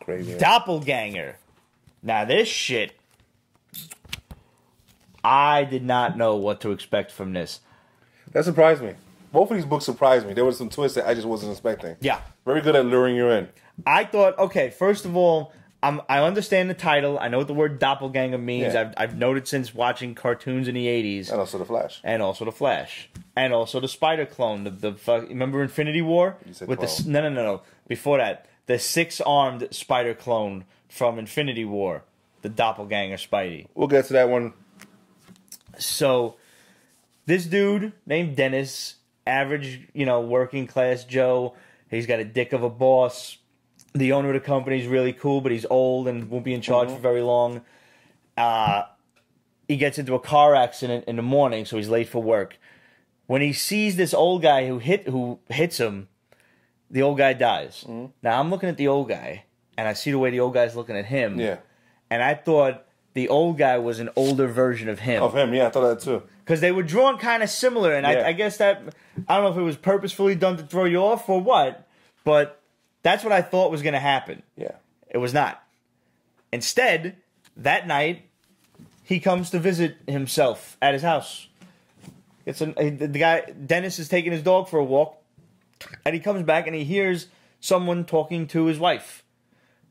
Crazy. Doppelganger. Now this shit, I did not know what to expect from this. That surprised me. Both of these books surprised me. There was some twists that I just wasn't expecting. Yeah. Very good at luring you in. I thought, okay, first of all, I understand the title. I know what the word doppelganger means. Yeah. I've noted since watching cartoons in the 80s. And also The Flash. And also The Flash. And also the Spider clone. Remember Infinity War? You said with clone. No. Before that, the 6-armed Spider clone from Infinity War. The doppelganger Spidey. We'll get to that one. So, this dude named Dennis, average, working class Joe, He's got a dick of a boss. The owner of the company is really cool, but he's old and won't be in charge for very long. He gets into a car accident in the morning, so he's late for work. When he sees this old guy who hits him, the old guy dies. Now, I'm looking at the old guy, and I see the way the old guy's looking at him. Yeah. And I thought the old guy was an older version of him. Of him, yeah, I thought that too. Because they were drawn kind of similar, and I guess that, I don't know if it was purposefully done to throw you off or what, but that's what I thought was going to happen. Yeah. It was not. Instead, that night, he comes to visit himself at his house. The guy, Dennis, is taking his dog for a walk, and he comes back and he hears someone talking to his wife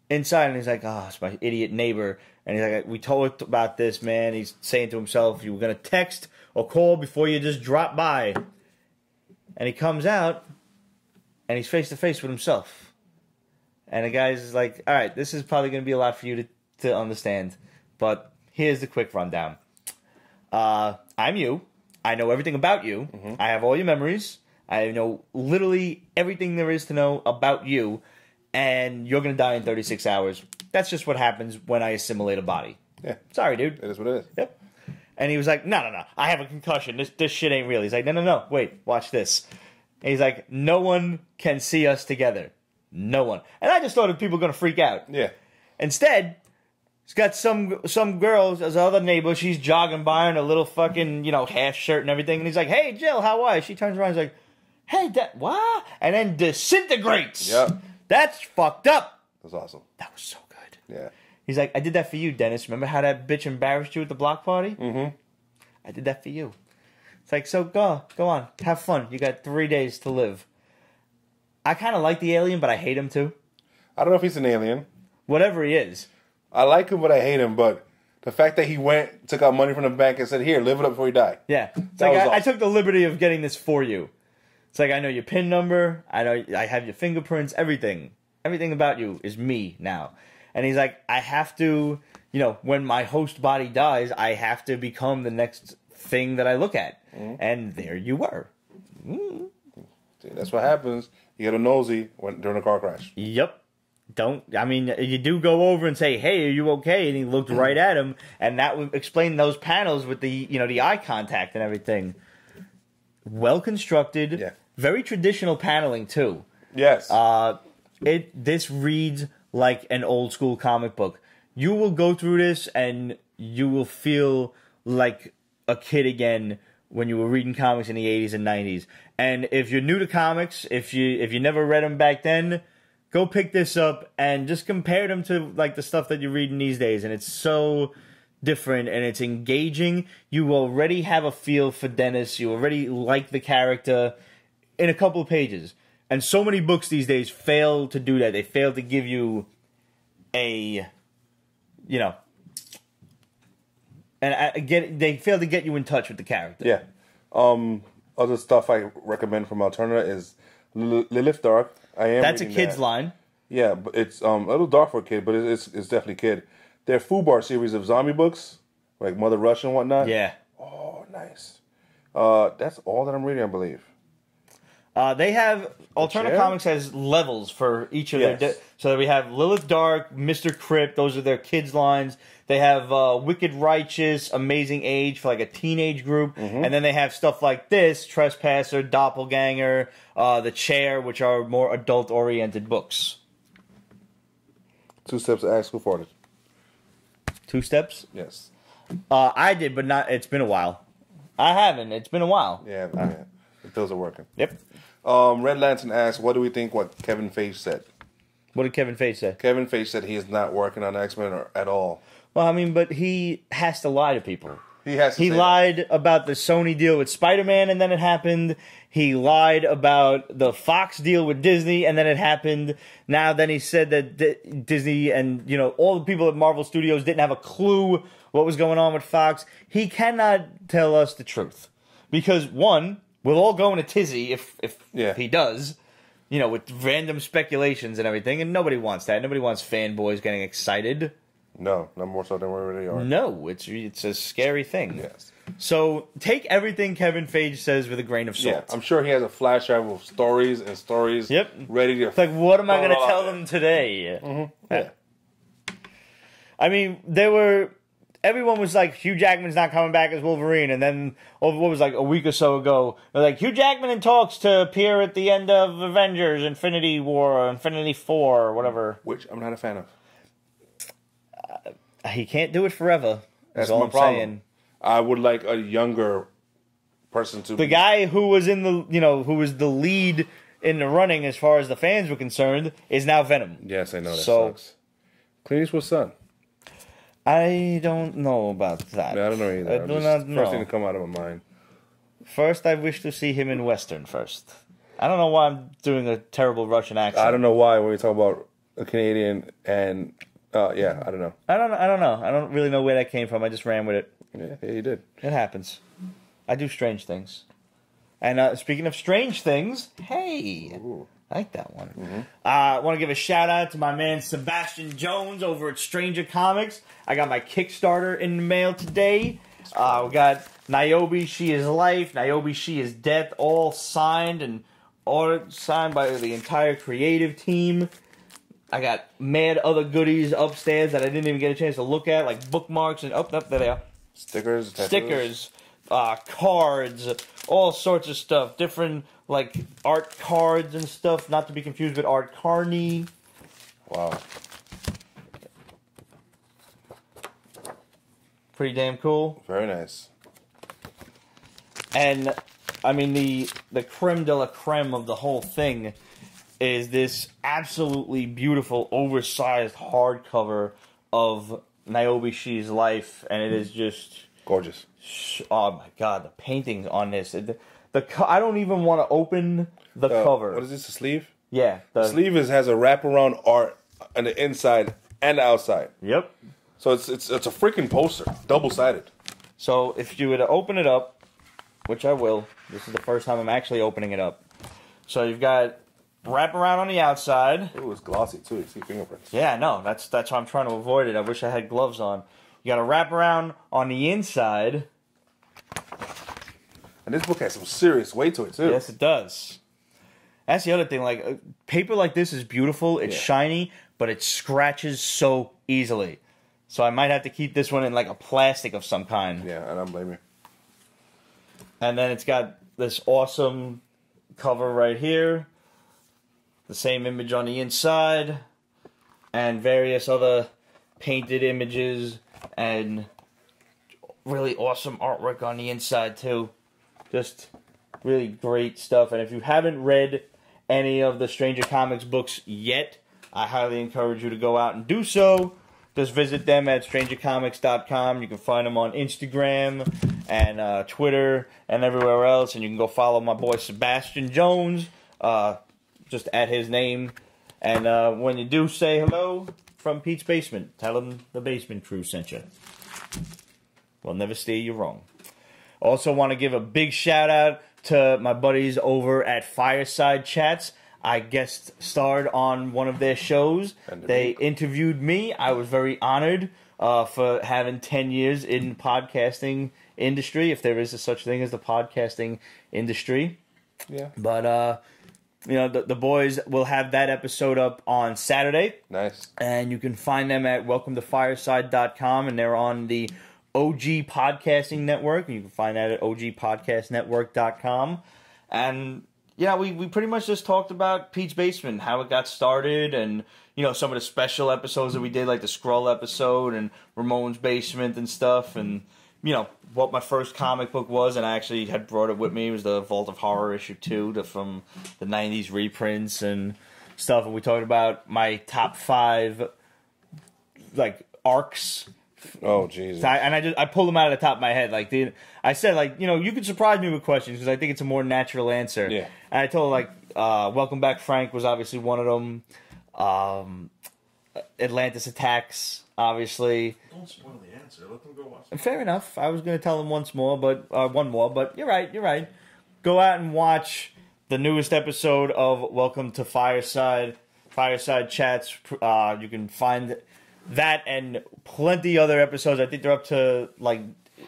inside, and he's like, "Oh, it's my idiot neighbor." And he's like, "We talked about this, man." He's saying to himself, "You were going to text or call before you just drop by." And he comes out, and he's face to face with himself. And the guy's like, "All right, this is probably going to be a lot for you to understand, but here's the quick rundown. I'm you. I know everything about you. I have all your memories. I know literally everything there is to know about you, and you're going to die in 36 hours. That's just what happens when I assimilate a body." Yeah. Sorry, dude. It is what it is. Yep. And he was like, no. I have a concussion. This shit ain't real. He's like, no. Wait, watch this. And he's like, no one can see us together. No one. And I just thought that people were going to freak out. Yeah. Instead, he's got some girls, as other neighbor, she's jogging by in a little fucking, half shirt and everything. And he's like, "Hey, Jill, how are you?" She turns around and he's like, "Hey, what?" And then disintegrates. Yep. That's fucked up. That's awesome. That was so good. Yeah. He's like, "I did that for you, Dennis. Remember how that bitch embarrassed you at the block party? I did that for you." It's like, so go on. Have fun. You got 3 days to live. I kind of like the alien, but I hate him too. I don't know if he's an alien. Whatever he is. I like him, but I hate him. But the fact that he took out money from the bank and said, "Here, live it up before you die." Yeah. It's like, I took the liberty of getting this for you. It's like, I know your PIN number. I know I have your fingerprints. Everything about you is me now. And he's like, I have to, when my host body dies, I have to become the next thing that I look at. And there you were. See, that's what happens. You get a nosy during a car crash. Yep. You do go over and say, "Hey, are you okay?" And he looked right at him, and that would explain those panels with the, the eye contact and everything. Well constructed. Yeah. Very traditional paneling too. Yes. This reads like an old school comic book. You will go through this and you will feel like a kid again when you were reading comics in the 80s and 90s. And if you're new to comics, if you never read them back then, go pick this up and just compare them to like the stuff that you're reading these days. And it's so different and it's engaging. You already have a feel for Dennis. You already like the character in a couple of pages. And so many books these days fail to do that. They fail to give you they fail to get you in touch with the character. Yeah. Other stuff I recommend from Alterna is Lilith Dark. That's a kid's line. Yeah, but it's a little dark for a kid, but it's definitely kid. Their FUBAR series of zombie books, like Mother Rush and whatnot. Yeah. Oh, nice. That's all that I'm reading, I believe. They have Alterna Comics has levels for each of their. So we have Lilith Dark, Mr. Crypt. Those are their kids lines. They have Wicked Righteous, Amazing Age for like a teenage group, and then they have stuff like this: Trespasser, Doppelganger, The Chair, which are more adult-oriented books. 2 steps to ask who farted. 2 steps? Yes. I did, but not. It's been a while. I haven't. It's been a while. Yeah. The pills are working. Yep. Red Lantern asks, what do we think what Kevin Feige said? What did Kevin Feige say? Kevin Feige said he is not working on X-Men at all. Well, but he has to lie to people. He lied about the Sony deal with Spider-Man, and then it happened. He lied about the Fox deal with Disney, and then it happened. Now, then he said that Disney and, all the people at Marvel Studios didn't have a clue what was going on with Fox. He cannot tell us the truth. Because, one, we'll all go in a tizzy if he does, with random speculations and everything, and nobody wants that. Nobody wants fanboys getting excited. No, not more so than we already are. No, it's a scary thing. Yes. So take everything Kevin Feige says with a grain of salt. Yeah, I'm sure he has a flash drive of stories and stories. Yep. Ready to. It's like, what am I going to throw tell out them today? Mm-hmm. Yeah. I mean, everyone was like, Hugh Jackman's not coming back as Wolverine, and then, what was like a week or so ago, they're like, Hugh Jackman in talks to appear at the end of Avengers, Infinity War, or Infinity 4, or whatever. Which I'm not a fan of. He can't do it forever. That's all my I'm problem. saying. I would like a younger person to. The guy who was who was the lead in the running as far as the fans were concerned is now Venom. Yes, I know that So- sucks. Clint Eastwood's son. I don't know about that. Yeah, I don't know either. I do not know. First thing to come out of my mind. First, I wish to see him in Western first. I don't know why I'm doing a terrible Russian accent. I don't know why when we talk about a Canadian and yeah, I don't know. I don't know. I don't really know where that came from. I just ran with it. Yeah, you did. It happens. I do strange things. And speaking of strange things, hey, Ooh. I like that one. Mm-hmm. I want to give a shout out to my man Sebastian Jones over at Stranger Comics. I got my Kickstarter in the mail today. We got Niobe, She Is Life, Niobe, She Is Death, all signed and signed by the entire creative team. I got mad other goodies upstairs that I didn't even get a chance to look at, like bookmarks and there they are. Stickers, tattoos. Stickers, cards, all sorts of stuff. Different, like, art cards and stuff, not to be confused with Art Carney. Wow. Pretty damn cool. Very nice. And, I mean, the creme de la creme of the whole thing is this absolutely beautiful, oversized hardcover of Niobe, She's Life, and it is just... Gorgeous. Oh my god, the paintings on this. I don't even want to open the cover. What is this, a sleeve? Yeah. The sleeve has a wraparound art on the inside and the outside. Yep. So it's a freaking poster, double-sided. So if you were to open it up, which I will, this is the first time I'm actually opening it up. So you've got wraparound on the outside. Ooh, it's glossy too. You see fingerprints. Yeah, no, that's why I'm trying to avoid it. I wish I had gloves on. You got a wraparound on the inside. And this book has some serious weight to it too. Yes, it does. That's the other thing. Like, paper like this is beautiful. It's shiny, but it scratches so easily. So I might have to keep this one in like a plastic of some kind. Yeah, I don't blame you. And then it's got this awesome cover right here. The same image on the inside. And various other painted images. And really awesome artwork on the inside too. Just really great stuff. And if you haven't read any of the Stranger Comics books yet, I highly encourage you to go out and do so. Just visit them at strangercomics.com. You can find them on Instagram and Twitter and everywhere else. And you can go follow my boy Sebastian Jones, just at his name. And when you do, say hello from Pete's Basement. Tell him the Basement Crew sent you. We'll never steer you wrong. Also want to give a big shout out to my buddies over at Fireside Chats. I guest starred on one of their shows. They interviewed me. I was very honored for having 10 years in podcasting industry, if there is a such thing as the podcasting industry. Yeah. But, you know, the boys will have that episode up on Saturday. Nice. And you can find them at welcometofireside.com, and they're on the OG Podcasting Network. You can find that at ogpodcastnetwork.com. And yeah, we pretty much just talked about Pete's Basement, how it got started, and, you know, some of the special episodes that we did, like the Skrull episode and Ramon's Basement and stuff, and, you know, what my first comic book was, and I actually had brought it with me. It was the Vault of Horror issue 2 from the 90s reprints and stuff, and we talked about my top 5, like, arcs. Oh, Jesus. I pulled them out of the top of my head. Like, I said, like, you know, you could surprise me with questions because I think it's a more natural answer. Yeah. And I told, like, Welcome Back Frank was obviously one of them. Atlantis Attacks, obviously. Don't spoil the answer. Let them go watch it. Fair enough. I was going to tell them one more, but you're right. Go out and watch the newest episode of Welcome to Fireside Chats. You can find that and plenty other episodes. I think they're up to, like,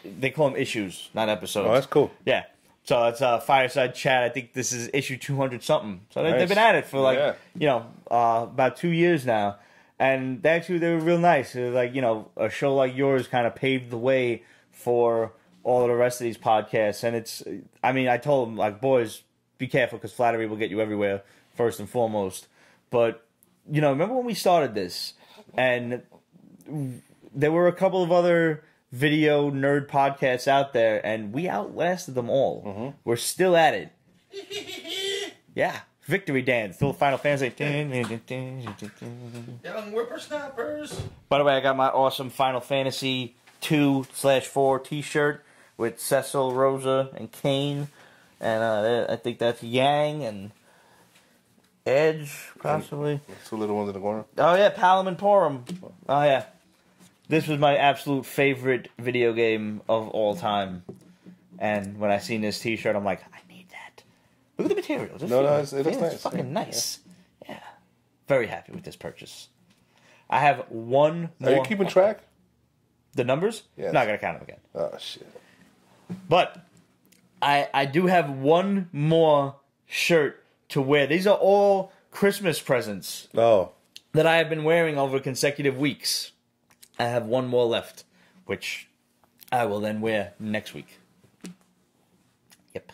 they call them issues, not episodes. Oh, that's cool. Yeah. So it's a Fireside Chat. I think this is issue 200 something. So Nice. they've been at it for, like, Yeah. about 2 years now. And they were real nice. They were like, a show like yours kind of paved the way for all of the rest of these podcasts. And I told them, like, boys, be careful because flattery will get you everywhere, first and foremost. But, remember when we started this? And there were a couple of other video nerd podcasts out there, and we outlasted them all. Mm-hmm. We're still at it. Yeah. Victory dance. Still Final Fantasy. Young whippersnappers. By the way, I got my awesome Final Fantasy 2/4 t-shirt with Cecil, Rosa, and Kane. And I think that's Yang and Edge, possibly. Two little ones in the corner. Oh, yeah, Palom and Porum. Oh, yeah. This was my absolute favorite video game of all time. And when I seen this t-shirt, I'm like, I need that. Look at the material. It looks nice. It's fucking nice. Yeah. Very happy with this purchase. I have one more. Are you keeping track? The numbers? Yes. Not going to count them again. Oh, shit. But I do have one more shirt to wear. These are all Christmas presents that I have been wearing over consecutive weeks. I have one more left, which I will then wear next week. Yep.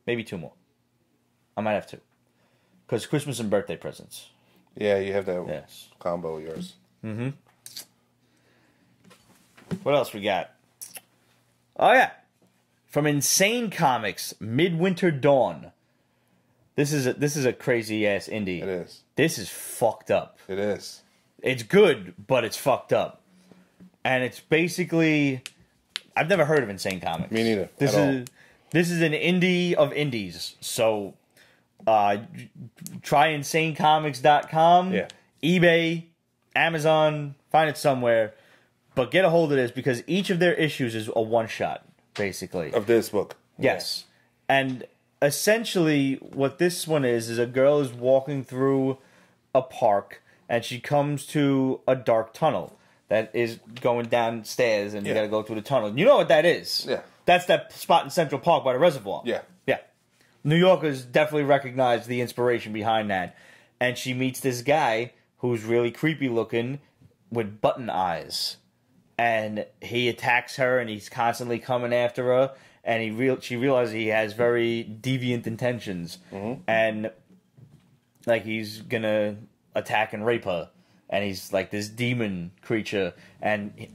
Maybe two more. I might have two. Because Christmas and birthday presents. Yeah, you have that combo of yours. Mm-hmm. What else we got? Oh, yeah. From Insane Comics, Midwinter Dawn. This is a crazy-ass indie. It is. This is fucked up. It is. It's good, but it's fucked up. And it's basically... I've never heard of Insane Comics. Me neither. This is an indie of indies. So, try insanecomics.com, eBay, Amazon, find it somewhere. But get a hold of this because each of their issues is a one-shot, basically. Of this book. Yes. And essentially what this one is a girl is walking through a park and she comes to a dark tunnel that is going downstairs and you gotta go through the tunnel. You know what that is. Yeah. That's that spot in Central Park by the reservoir. Yeah. Yeah. New Yorkers definitely recognize the inspiration behind that. And she meets this guy who's really creepy looking with button eyes. And he attacks her and he's constantly coming after her. And she realizes he has very deviant intentions. Mm-hmm. And like he's gonna attack and rape her. And he's like this demon creature, and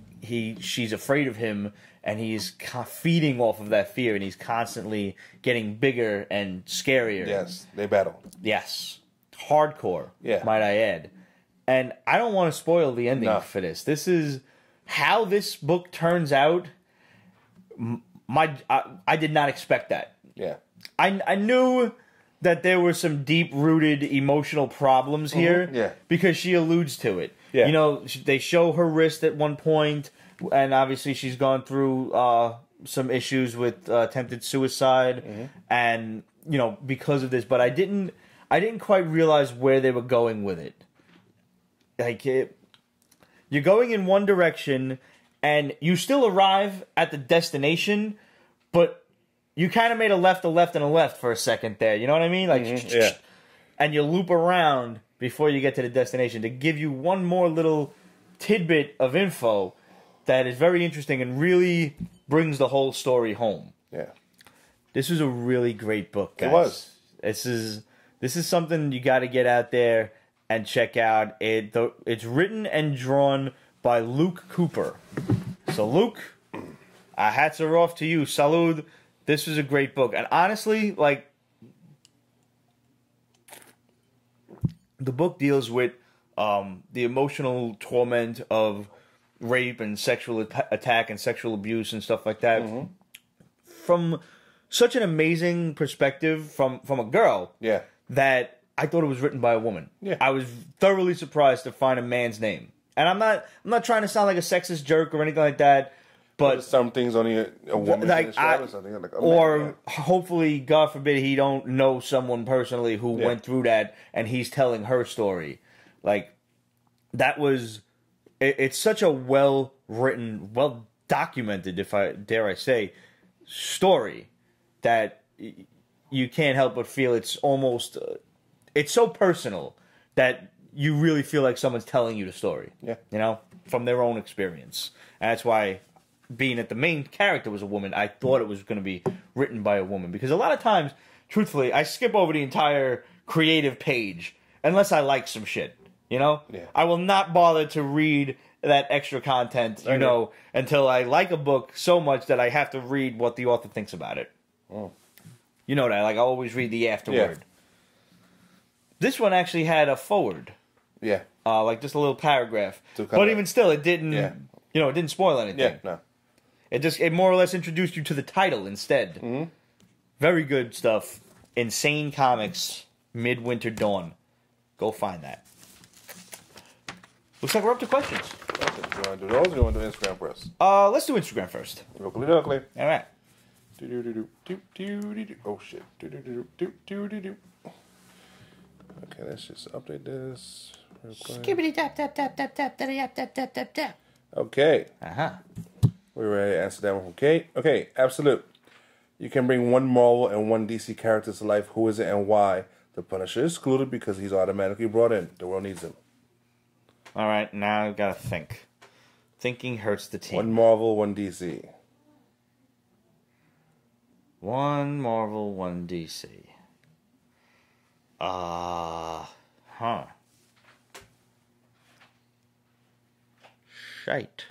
she's afraid of him, and he's feeding off of that fear, and he's constantly getting bigger and scarier. Yes, they battle. Yes, hardcore. Yeah, might I add. And I don't want to spoil the ending for this. This is how this book turns out. I did not expect that. Yeah, I knew that there were some deep-rooted emotional problems here because she alludes to it. Yeah. They show her wrist at one point, and obviously she's gone through some issues with attempted suicide, and because of this. But I didn't quite realize where they were going with it. Like you're going in one direction, and you still arrive at the destination, but you kind of made a left, and a left for a second there. You know what I mean? Like, and you loop around before you get to the destination to give you one more little tidbit of info that is very interesting and really brings the whole story home. Yeah. This was a really great book, guys. It was. This is something you got to get out there and check out. It's written and drawn by Luke Cooper. So, Luke, hats are off to you. Salud. This was a great book. And honestly, like, the book deals with the emotional torment of rape and sexual attack and sexual abuse and stuff like that from such an amazing perspective from a girl that I thought it was written by a woman. Yeah. I was thoroughly surprised to find a man's name. And I'm not trying to sound like a sexist jerk or anything like that. But some things only a woman can describe or something. Or hopefully, God forbid, he don't know someone personally who went through that and he's telling her story. Like, it's it's such a well written, well documented, if I dare I say, story that you can't help but feel it's almost it's so personal that you really feel like someone's telling you the story. Yeah. You know, from their own experience. And that's why, being that the main character was a woman, I thought it was going to be written by a woman. Because a lot of times, truthfully, I skip over the entire creative page unless I like some shit. You know? Yeah. I will not bother to read that extra content, you know, until I like a book so much that I have to read what the author thinks about it. Oh. You know that. Like, I always read the afterword. Yeah. This one actually had a forward. Yeah. Like just a little paragraph. But even still, it didn't, you know, it didn't spoil anything. Yeah, no. It more or less introduced you to the title instead. Mm-hmm. Very good stuff. Insane Comics, Midwinter Dawn. Go find that. Looks like we're up to questions. Do you want to do those or do you want to do Instagram first? Let's do Instagram first. Locally, locally. All right. Oh, shit. Okay, let's just update this real quick. Skibbity tap tap tap tap tap tap tap tap tap tap. Okay. Uh-huh. We're ready to answer that one from Kate. Okay, absolute. You can bring one Marvel and one DC character to life. Who is it and why? The Punisher is excluded because he's automatically brought in. The world needs him. All right, now I've got to think. Thinking hurts the team. One Marvel, one DC. One Marvel, one DC. Shite.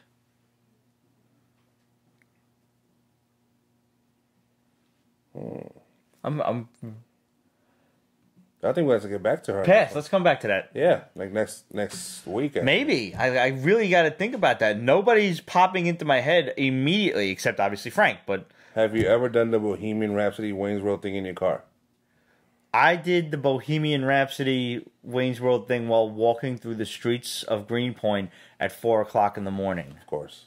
I think we have to get back to her. Pass. Let's come back to that. Yeah, like next weekend. Maybe. I really got to think about that. Nobody's popping into my head immediately, except obviously Frank. But have you ever done the Bohemian Rhapsody Wayne's World thing in your car? I did the Bohemian Rhapsody Wayne's World thing while walking through the streets of Greenpoint at 4 o'clock in the morning. Of course.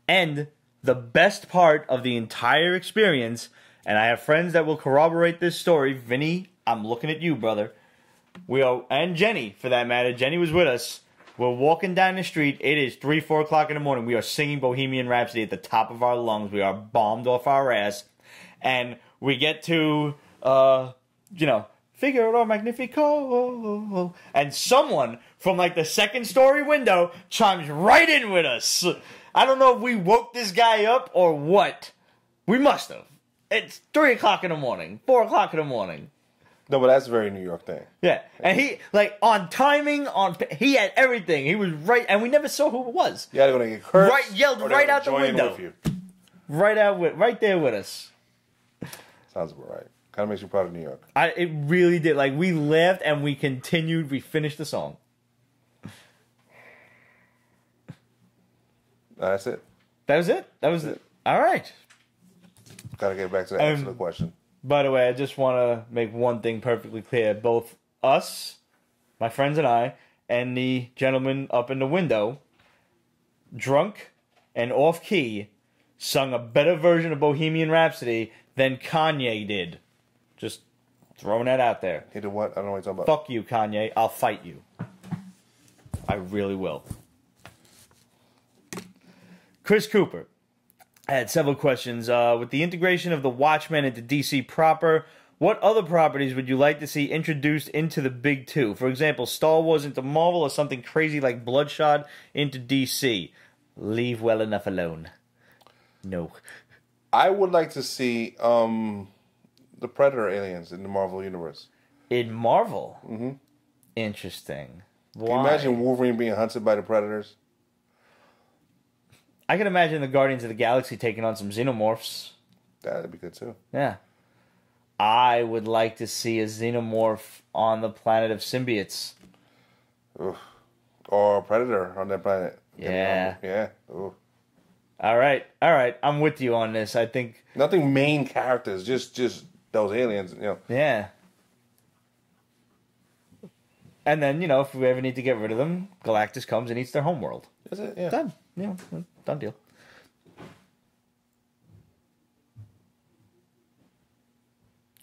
And the best part of the entire experience, and I have friends that will corroborate this story. Vinny, I'm looking at you, brother. And Jenny, for that matter. Jenny was with us. We're walking down the street. It is 3, 4 o'clock in the morning. We are singing Bohemian Rhapsody at the top of our lungs. We are bombed off our ass. And we get to, Figaro Magnifico. And someone from like the second story window chimes right in with us. I don't know if we woke this guy up or what. We must have. It's 3 o'clock in the morning, 4 o'clock in the morning. No, but that's a very New York thing. Yeah, and he, like, on timing, he had everything. He was right, and we never saw who it was. You gotta go to get cursed. Right, yelled right out the window. With you. Right there with us. Sounds about right. Kind of makes you proud of New York. It really did. Like, we laughed, and we continued. We finished the song. That's it. That was it? That was it. All right. Gotta get back to the answer to the question. By the way, I just want to make one thing perfectly clear. Both us, my friends and I, and the gentleman up in the window, drunk and off-key, sung a better version of Bohemian Rhapsody than Kanye did. Just throwing that out there. He did what? I don't know what you're talking about. Fuck you, Kanye. I'll fight you. I really will. Chris Cooper I had several questions. With the integration of the Watchmen into DC proper, what other properties would you like to see introduced into the big two? For example, Star Wars into Marvel or something crazy like Bloodshot into DC? Leave well enough alone. No. I would like to see the Predator aliens in the Marvel Universe. In Marvel? Mm-hmm. Interesting. Why? Can you imagine Wolverine being hunted by the Predators? I can imagine the Guardians of the Galaxy taking on some xenomorphs. That'd be good too. Yeah. I would like to see a xenomorph on the planet of symbiotes. Oof. Or a Predator on that planet. Yeah. Yeah. Oof. All right. I'm with you on this. I think nothing main characters, just those aliens, you know. Yeah. And then, if we ever need to get rid of them, Galactus comes and eats their homeworld. Is it? Yeah. Done. Yeah, done deal.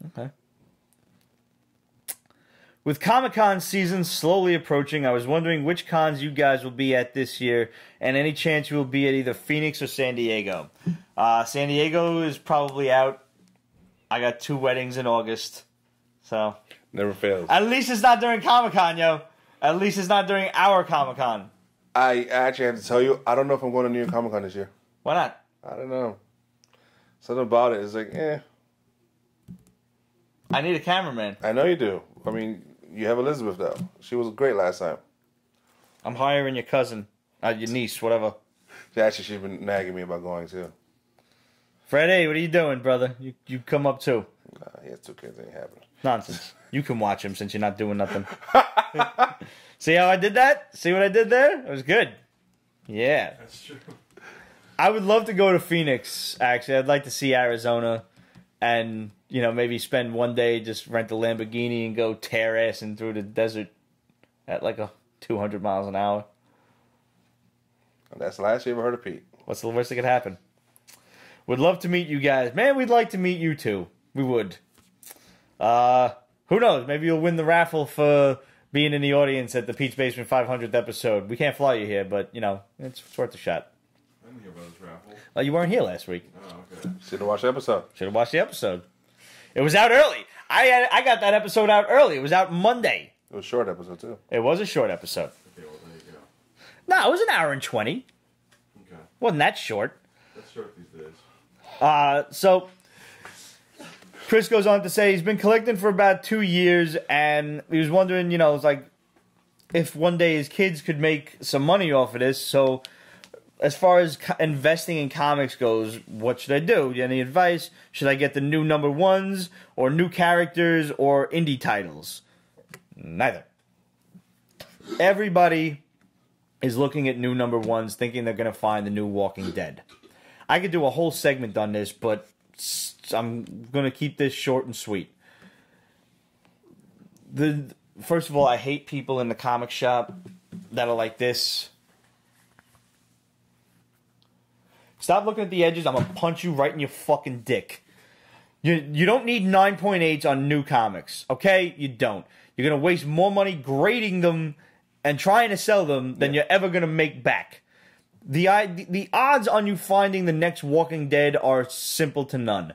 Okay. With Comic-Con season slowly approaching, I was wondering which cons you guys will be at this year, and any chance you will be at either Phoenix or San Diego. San Diego is probably out. I got 2 weddings in August, so Never fails. at least it's not during Comic-Con, yo. At least it's not during our Comic-Con. I actually have to tell you, I don't know if I'm going to New York Comic Con this year. Why not? I don't know. Something about it is like, I need a cameraman. I know you do. I mean, you have Elizabeth, though. She was great last time. I'm hiring your cousin, your niece, whatever. Actually, she's been nagging me about going, too. Freddie, what are you doing, brother? You come up, too. Nah, he has 2 kids. Ain't happening. Nonsense. You can watch him since you're not doing nothing. See how I did that? See what I did there? It was good. Yeah. That's true. I would love to go to Phoenix, actually. I'd like to see Arizona and, maybe spend one day, just rent a Lamborghini and go tear assing through the desert at like 200 miles an hour. And that's the last you ever heard of Pete. What's the worst that could happen? Would love to meet you guys. Man, we'd like to meet you too. We would. Who knows? Maybe you'll win the raffle for being in the audience at the Pete's Basement 500th episode. We can't fly you here, but, it's worth a shot. I didn't hear about this raffle. Oh, you weren't here last week. Oh, okay. Should have watched the episode. Should have watched the episode. It was out early. I got that episode out early. It was out Monday. It was a short episode, too. It was a short episode. Okay, well, there you go. No, it was an hour and 20. Okay. Wasn't that short. That's short these days. So Chris goes on to say he's been collecting for about 2 years, and he was wondering, it's like if one day his kids could make some money off of this. So as far as investing in comics goes, what should I do? Any advice? Should I get the new number ones or new characters or indie titles? Neither. Everybody is looking at new number ones thinking they're going to find the new Walking Dead. I could do a whole segment on this, but I'm going to keep this short and sweet. First of all, I hate people in the comic shop that are like this. Stop looking at the edges. I'm going to punch you right in your fucking dick. You don't need 9.8s on new comics, okay? You don't. You're going to waste more money grading them and trying to sell them than you're ever going to make back. The odds on you finding the next Walking Dead are simple to none.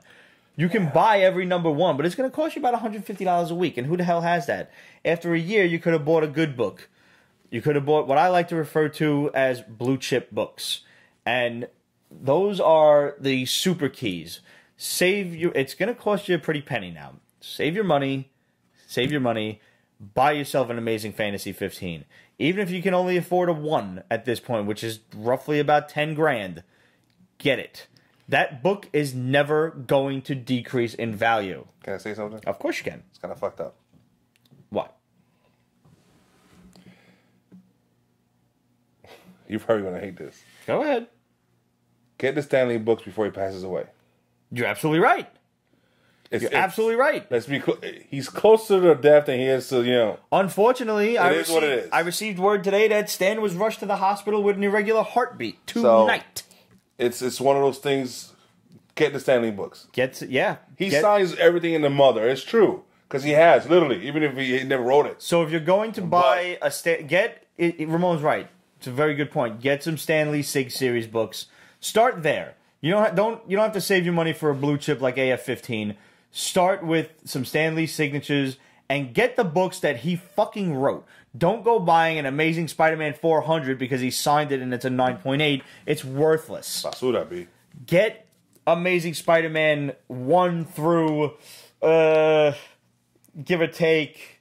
You can buy every number one, but it's going to cost you about $150 a week, and who the hell has that? After a year, you could have bought a good book. You could have bought what I like to refer to as blue chip books, and those are the super keys. It's going to cost you a pretty penny now. Save your money, buy yourself an Amazing Fantasy 15. Even if you can only afford a 1 at this point, which is roughly about 10 grand, get it. That book is never going to decrease in value. Can I say something? Of course you can. It's kind of fucked up. What? You're probably going to hate this. Go ahead. Get the Stanley books before he passes away. You're absolutely right. You're absolutely right. Let's be he's closer to death than he is to, Unfortunately, what it is. I received word today that Stan was rushed to the hospital with an irregular heartbeat tonight. So, it's one of those things. Get the Stanley books. He signs everything in the Mother. It's true. Because he has, literally, even if he never wrote it. So if you're going to buy Ramon's right. It's a very good point. Get some Stanley Sig series books. Start there. You don't have to save your money for a blue chip like AF-15. Start with some Stan Lee signatures and get the books that he fucking wrote. Don't go buying an Amazing Spider-Man 400 because he signed it and it's a 9.8. It's worthless. Basura, B. Get Amazing Spider-Man 1 through, give or take,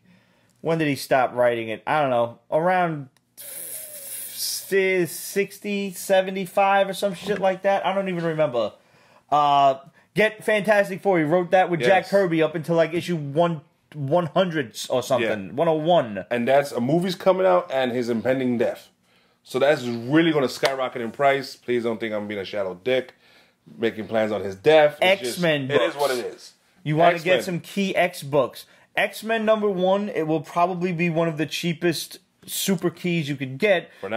when did he stop writing it? I don't know. Around 60, 75 or some shit like that. I don't even remember. Get Fantastic Four. He wrote that with Jack Kirby up until like issue 100 or something. 101. And that's a movie's coming out and his impending death. So that's really going to skyrocket in price. Please don't think I'm being a shallow dick. Making plans on his death. X-Men books. It is what it is. You want to get some key X books. X-Men #1, it will probably be one of the cheapest super keys you could get. For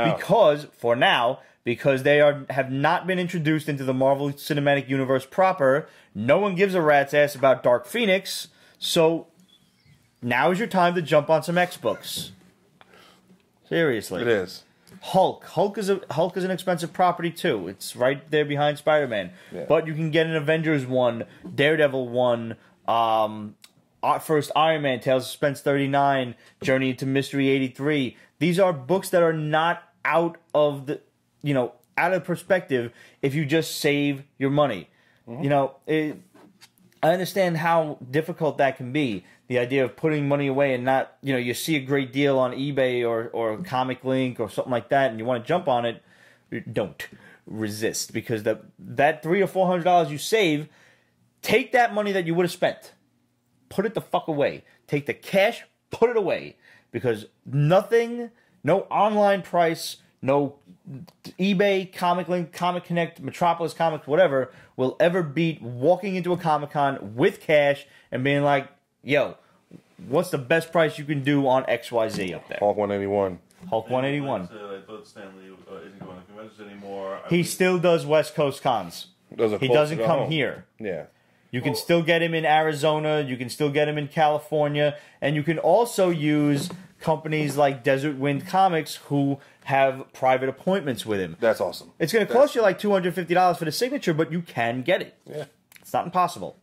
now. Because they have not been introduced into the Marvel Cinematic Universe proper. No one gives a rat's ass about Dark Phoenix. So Now is your time to jump on some X books. Seriously. It is. Hulk. Hulk is an expensive property too. It's right there behind Spider-Man. Yeah. But you can get an Avengers 1, Daredevil 1, first Iron Man, Tales of Suspense 39, Journey into Mystery 83. These are books that are not out of the, out of perspective if you just save your money. Mm-hmm. I understand how difficult that can be. The idea of putting money away and not, you see a great deal on eBay or Comic Link or something like that, and you want to jump on it, don't resist, because that $300 or $400 you save, take that money that you would have spent, put it the fuck away. Take the cash, put it away, because nothing, no online price, no eBay, Comic Link, Comic Connect, Metropolis Comics, whatever, will ever beat walking into a Comic-Con with cash and being like, yo, what's the best price you can do on XYZ up there? Hulk 181. Hulk 181. I thought Stanley isn't going to conventions anymore. He still does West Coast cons. He doesn't come here. Yeah. You can still get him in Arizona. You can still get him in California. And you can also use companies like Desert Wind Comics who have private appointments with him. That's awesome. It's going to cost you like $250 for the signature, but you can get it. Yeah. It's not impossible.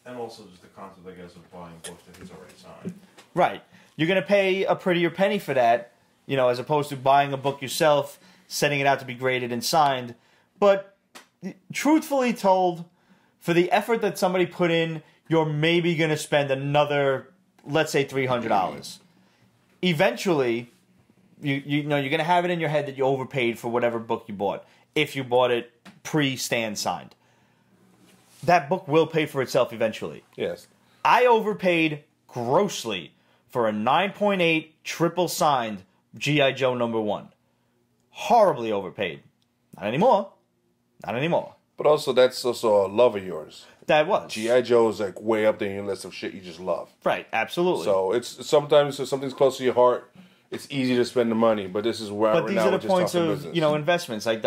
And also just the concept, I guess, of buying books that he's already signed. Right. You're going to pay a prettier penny for that, as opposed to buying a book yourself, sending it out to be graded and signed. But truthfully told, for the effort that somebody put in, you're maybe going to spend another, let's say, $300. Eventually, you're going to have it in your head that you overpaid for whatever book you bought, if you bought it pre-stand signed. That book will pay for itself eventually. Yes. I overpaid grossly for a 9.8 triple signed G.I. Joe #1. Horribly overpaid. Not anymore. Not anymore. But also, that's also a love of yours. That was. G.I. Joe is like way up there in your list of shit you just love. Right, absolutely. So it's sometimes if something's close to your heart, it's easy to spend the money. But this is where But these are the points of business. Investments. Like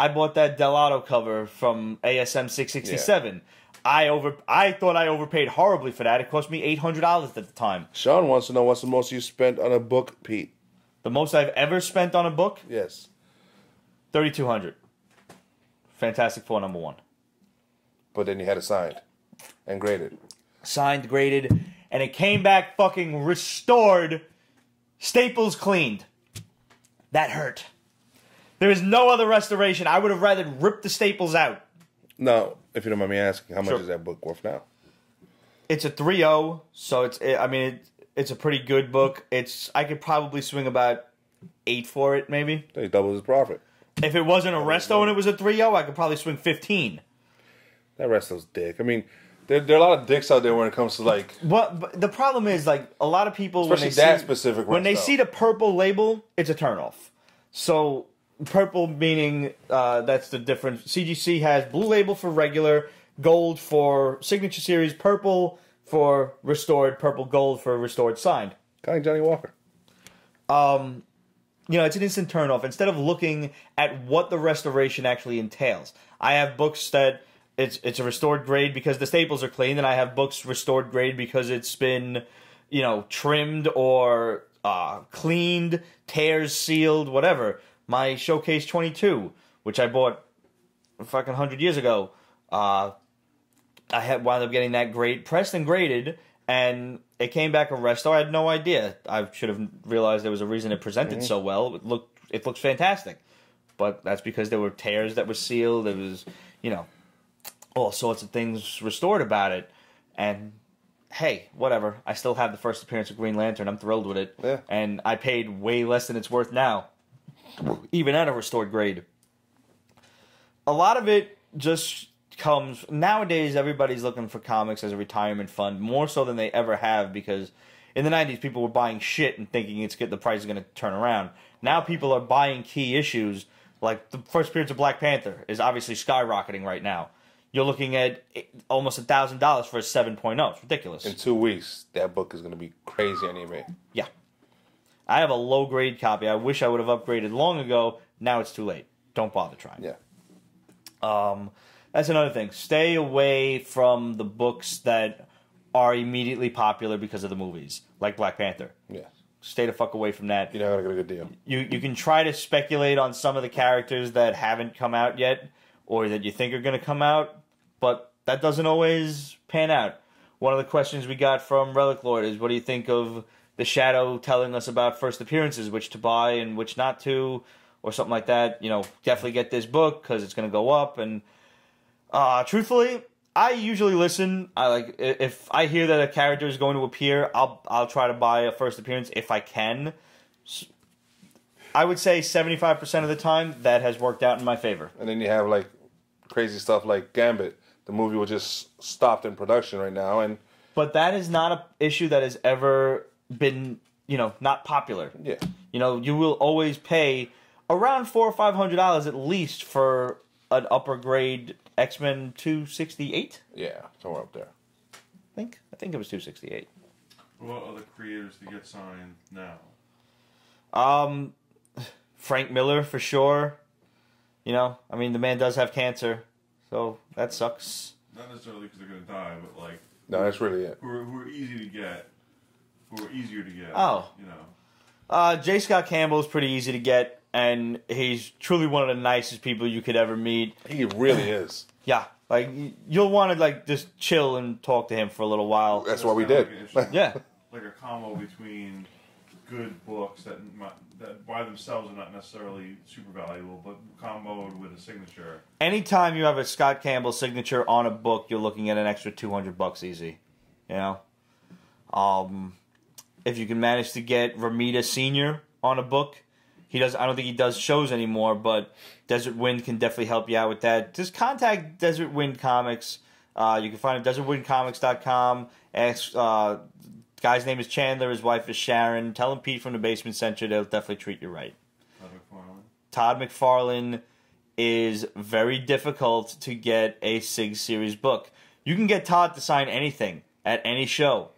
I bought that Delato cover from ASM 667. Yeah. I thought I overpaid horribly for that. It cost me $800 at the time. Sean wants to know what's the most you spent on a book, Pete. The most I've ever spent on a book? Yes. $3,200. Fantastic Four #1. But then you had it signed and graded. Signed, graded, and it came back fucking restored, staples cleaned. That hurt. There is no other restoration. I would have rather ripped the staples out. Now, if you don't mind me asking, how much is that book worth now? It's a 3.0, so it's a pretty good book. I could probably swing about 8 for it, maybe. He doubles his profit. If it wasn't a resto and it was a 3.0, I could probably swing 15. That resto's dick. I mean, there are a lot of dicks out there when it comes to like. But the problem is, like, a lot of people, especially specific resto. When they see the purple label, it's a turnoff. So purple meaning that's the difference. CGC has blue label for regular, gold for signature series, purple for restored, purple gold for restored signed. Kind of Johnny Walker. It's an instant turnoff. Instead of looking at what the restoration actually entails, I have books that it's a restored grade because the staples are clean, and I have books restored grade because it's been, trimmed or cleaned, tears sealed, whatever. My Showcase 22, which I bought fucking 100 years ago, I wound up getting that grade pressed and graded, and it came back a resto. I had no idea. I should have realized there was a reason it presented so well. It looked fantastic, but that's because there were tears that were sealed. There was, all sorts of things restored about it, and hey, whatever. I still have the first appearance of Green Lantern. I'm thrilled with it, and I paid way less than it's worth now, even at a restored grade. A lot of it just comes nowadays. Everybody's looking for comics as a retirement fund more so than they ever have, because in the 90s people were buying shit and thinking the price is going to turn around. Now people are buying key issues, like the first appearance of Black Panther is obviously skyrocketing right now. You're looking at almost $1,000 for a 7.0. It's ridiculous. In 2 weeks, that book is going to be crazy on eBay. Yeah. I have a low grade copy. I wish I would have upgraded long ago. Now it's too late. Don't bother trying. Yeah. That's another thing. Stay away from the books that are immediately popular because of the movies, like Black Panther. Yeah. Stay the fuck away from that. You're not gonna get a good deal. You can try to speculate on some of the characters that haven't come out yet, or that you think are going to come out, but that doesn't always pan out. One of the questions we got from Relic Lord is, what do you think of the Shadow telling us about first appearances, which to buy and which not to, or something like that? You know, definitely get this book because it's going to go up. And truthfully, I usually listen. If I hear that a character is going to appear, I'll try to buy a first appearance if I can. I would say 75% of the time that has worked out in my favor. And then you have like crazy stuff like Gambit. The movie was just stopped in production right now, but that is not an issue that has ever been, not popular. Yeah. You will always pay around $400 or $500 at least for an upper grade X-Men 268. Yeah, somewhere up there. I think it was 268. What other creators to get signed now? Frank Miller for sure. The man does have cancer, so that sucks. Not necessarily because they're gonna die, but like no, that's really it. Who are easy to get, who are easier to get. Oh, J. Scott Campbell is pretty easy to get, and he's truly one of the nicest people you could ever meet. He really is. Yeah, like you'll want to just chill and talk to him for a little while. That's what we did. Yeah, like a combo between good books that by themselves are not necessarily super valuable, but comboed with a signature. Anytime you have a Scott Campbell signature on a book, you're looking at an extra $200 easy. If you can manage to get Ramita Sr. on a book, I don't think he does shows anymore, but Desert Wind can definitely help you out with that. Just contact Desert Wind Comics. You can find him at desertwindcomics.com. Ask, guy's name is Chandler, his wife is Sharon. Tell him Pete from the Basement sent you. They'll definitely treat you right. Todd McFarlane is very difficult to get a SIG series book. You can get Todd to sign anything at any show,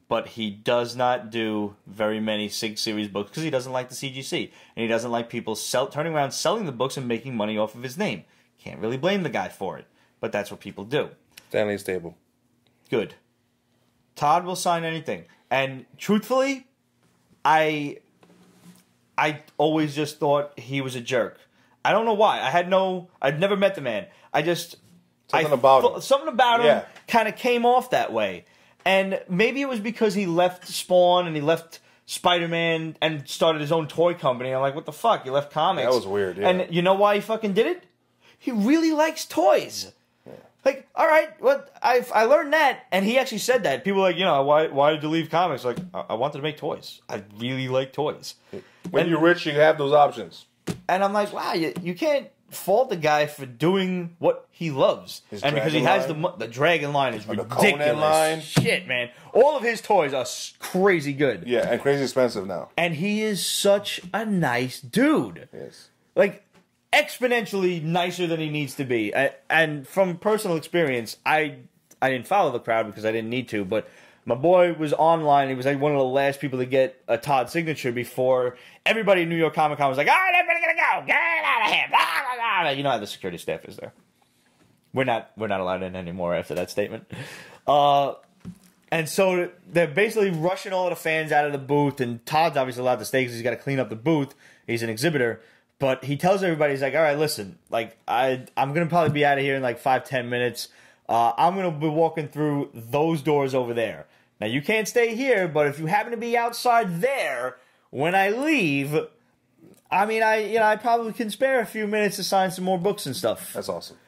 but he does not do very many SIG series books because he doesn't like the CGC, and he doesn't like people turning around selling the books and making money off of his name. Can't really blame the guy for it, but that's what people do. Stanley's Table. Good. Todd will sign anything. And truthfully, I always just thought he was a jerk. I don't know why. I'd never met the man. Something about him kind of came off that way. And maybe it was because he left Spawn and he left Spider-Man and started his own toy company. I'm like, what the fuck? You left comics. That was weird, yeah. And you know why he fucking did it? He really likes toys. Like, all right, well, I learned that, and he actually said that. People were like, why did you leave comics? Like, I wanted to make toys. I really like toys. When you're rich, you have those options. And I'm like, wow, you can't fault the guy for doing what he loves. And because he has the Dragon line is ridiculous. The Conan line. Shit, man. All of his toys are crazy good. Yeah, and crazy expensive now. And he is such a nice dude. Yes. Like, exponentially nicer than he needs to be. And from personal experience, I didn't follow the crowd because I didn't need to, but my boy was online. He was like one of the last people to get a Todd signature before everybody in New York Comic Con was like, all right, everybody gotta go. Get out of here. Blah, blah, blah. You know how the security staff is there. We're not allowed in anymore after that statement. And so they're basically rushing all of the fans out of the booth, and Todd's obviously allowed to stay because he's got to clean up the booth. He's an exhibitor. But he tells everybody, he's like, all right, listen, like, I'm going to probably be out of here in like 5-10 minutes. I'm going to be walking through those doors over there. Now, you can't stay here, but if you happen to be outside there when I leave, I probably can spare a few minutes to sign some more books and stuff. That's awesome.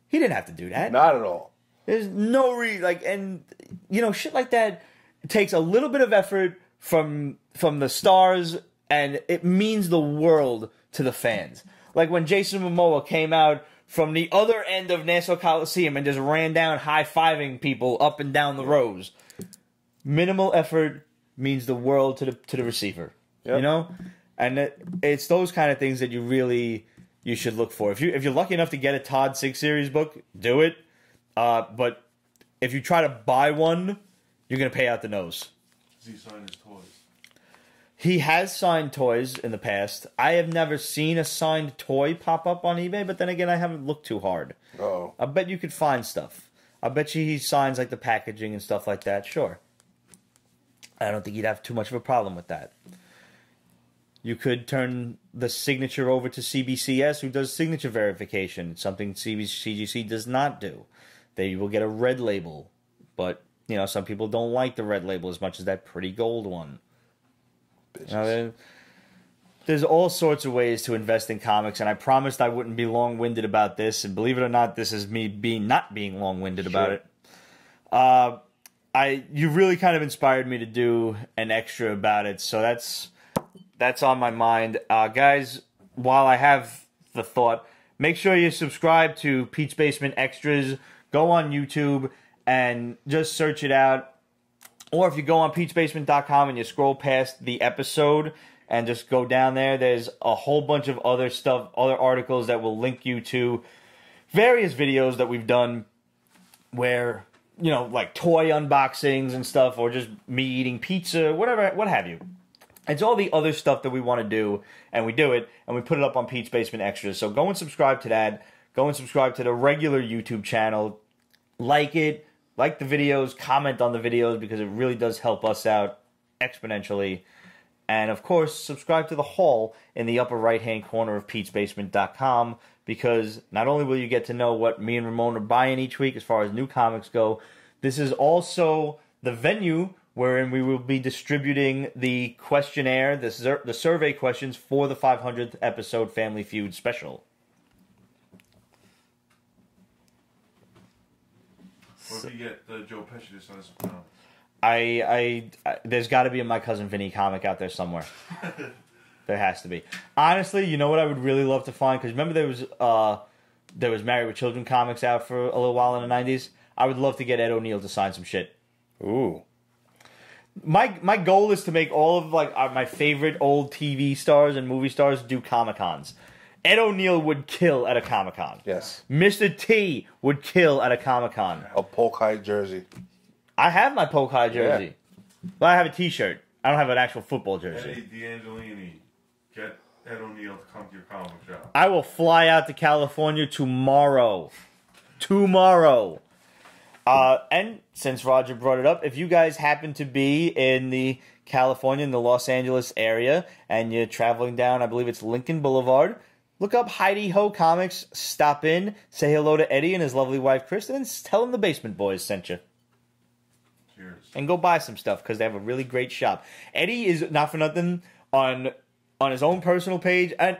He didn't have to do that. Not at all. There's no reason, shit like that takes a little bit of effort from the stars, and it means the world to the fans. Like when Jason Momoa came out from the other end of Nassau Coliseum and just ran down high-fiving people up and down the rows. Minimal effort means the world to the receiver. Yep. And it's those kind of things that you should look for. If you're lucky enough to get a Todd 6 series book, do it. But if you try to buy one, you're going to pay out the nose. Does he sign his toys? He has signed toys in the past. I have never seen a signed toy pop up on eBay, but then again, I haven't looked too hard. Uh-oh. I bet you could find stuff. I bet you he signs like the packaging and stuff like that. Sure. I don't think he'd have too much of a problem with that. You could turn the signature over to CBCS, who does signature verification, something CGC does not do. They will get a red label, but you know some people don't like the red label as much as that pretty gold one. You know, there's all sorts of ways to invest in comics, and I promised I wouldn't be long-winded about this, and believe it or not, this is me not being long-winded about it. You really kind of inspired me to do an extra about it, so that's on my mind. Guys, while I have the thought, make sure you subscribe to Pete's Basement Extras. Go on YouTube and just search it out. Or if you go on Pete'sBasement.com and you scroll past the episode and just go down there, there's a whole bunch of other stuff, other articles that will link you to various videos that we've done where, you know, like toy unboxings and stuff, or just me eating pizza, whatever, what have you. It's all the other stuff that we want to do, and we do it, and we put it up on Pete's Basement Extras. So go and subscribe to that. Go and subscribe to the regular YouTube channel. Like it. Like the videos. Comment on the videos, because it really does help us out exponentially. And, of course, subscribe to the Haul in the upper right-hand corner of Pete'sBasement.com, because not only will you get to know what me and Ramon are buying each week as far as new comics go, this is also the venue wherein we will be distributing the questionnaire, the survey questions for the 500th episode Family Feud special. What if you get Joe Pesci to send us some comics? I there's got to be a My Cousin Vinny comic out there somewhere. There has to be. Honestly, you know what I would really love to find? Because remember there was Married with Children comics out for a little while in the 90s? I would love to get Ed O'Neill to sign some shit. Ooh. My goal is to make all of like my favorite old TV stars and movie stars do Comic-Cons. Ed O'Neill would kill at a Comic-Con. Yes. Mr. T would kill at a Comic-Con. A Polk High jersey. I have my Polk High jersey. Yeah. Well, I have a T-shirt. I don't have an actual football jersey. Eddie D'Angelini, get Ed O'Neill to come to your comic shop. I will fly out to California tomorrow. Tomorrow. And since Roger brought it up, if you guys happen to be in the California, in the Los Angeles area, and you're traveling down, I believe it's Lincoln Boulevard, look up Heidi Ho Comics, stop in, say hello to Eddie and his lovely wife Kristen, and tell them the Basement Boys sent you. Cheers. And go buy some stuff, because they have a really great shop. Eddie is, not for nothing, on his own personal page, and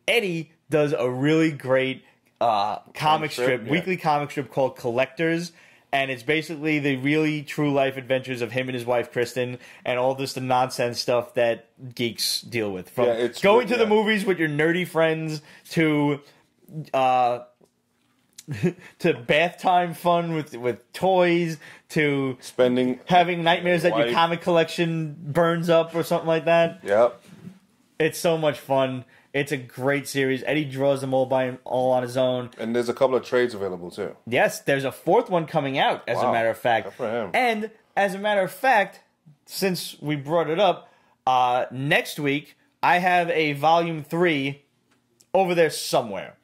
Eddie does a really great comic strip, weekly comic strip called Collectors. And it's basically the really true life adventures of him and his wife Kristen, and all this the nonsense stuff that geeks deal with. From going to the movies with your nerdy friends to to bath time fun with toys, to having nightmares that your comic collection burns up or something like that. Yep. It's so much fun. It's a great series. Eddie draws them all on his own. And there's a couple of trades available, too. Yes, there's a fourth one coming out, as a matter of fact. Good for him. And, as a matter of fact, since we brought it up, next week, I have a Volume 3 over there somewhere.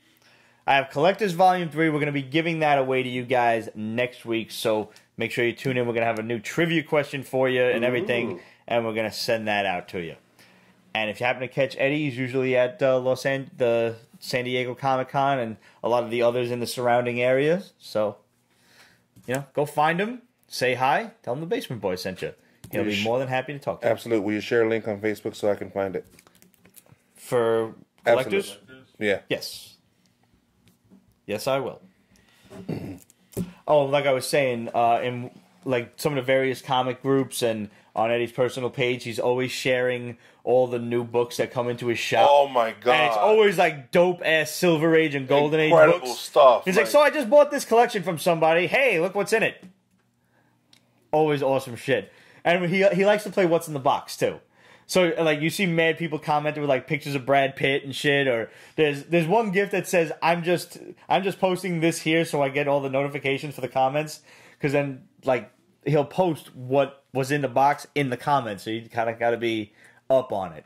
I have Collectors Volume 3. We're going to be giving that away to you guys next week, so make sure you tune in. We're going to have a new trivia question for you and everything, and we're going to send that out to you. And if you happen to catch Eddie, he's usually at the San Diego Comic-Con and a lot of the others in the surrounding areas. So, you know, go find him, say hi, tell him the Basement Boy sent you. He'll be more than happy to talk to you. Absolutely. Will you share a link on Facebook so I can find it? For collectors? Absolutely. Yeah. Yes. Yes, I will. Like I was saying, in like some of the various comic groups and on Eddie's personal page, he's always sharing all the new books that come into his shop. Oh my god! And it's always like dope ass Silver Age and Golden Age books. Stuff. He's like, so I just bought this collection from somebody. Hey, look what's in it. Always awesome shit. And he likes to play What's in the Box too. So like you see mad people commenting with like pictures of Brad Pitt and shit, or there's one gift that says I'm just posting this here so I get all the notifications for the comments, because then like he'll post what was in the box in the comments, so you kind of got to be up on it.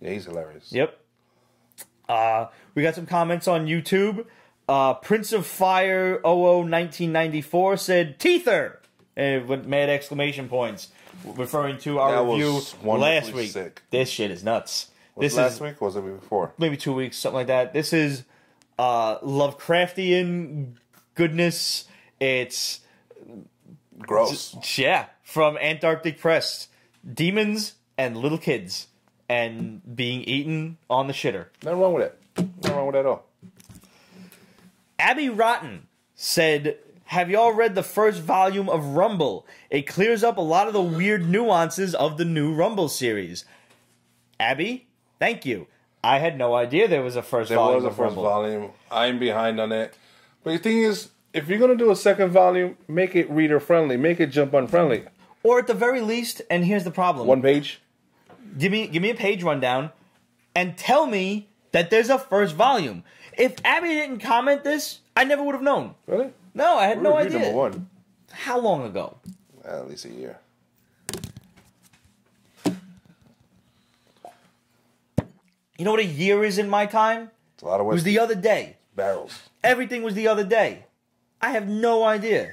Yeah, he's hilarious. Yep. We got some comments on YouTube. Prince of Fire 1994 said Teether with mad exclamation points, referring to our review last week. Sick. This shit is nuts. Was it last week or was it before? Maybe 2 weeks, something like that. This is Lovecraftian goodness. It's gross. Yeah, from Antarctic Press. Demons and little kids and being eaten on the shitter. Nothing wrong with it. Nothing wrong with that at all. Abby Rotten said, have y'all read the first volume of Rumble? It clears up a lot of the weird nuances of the new Rumble series. Abby, thank you. I had no idea there was a first volume of Rumble. There was a first volume. I'm behind on it. But the thing is, if you're going to do a second volume, make it reader-friendly. Make it jump-on-friendly. Or at the very least, and here's the problem. One page? Give me a page rundown and tell me that there's a first volume. If Abby didn't comment this, I never would have known. Really? No, I had no idea. Number one. How long ago? At least a year. You know what a year is in my time? It's a lot of It was the other day. barrels. Everything was the other day. I have no idea.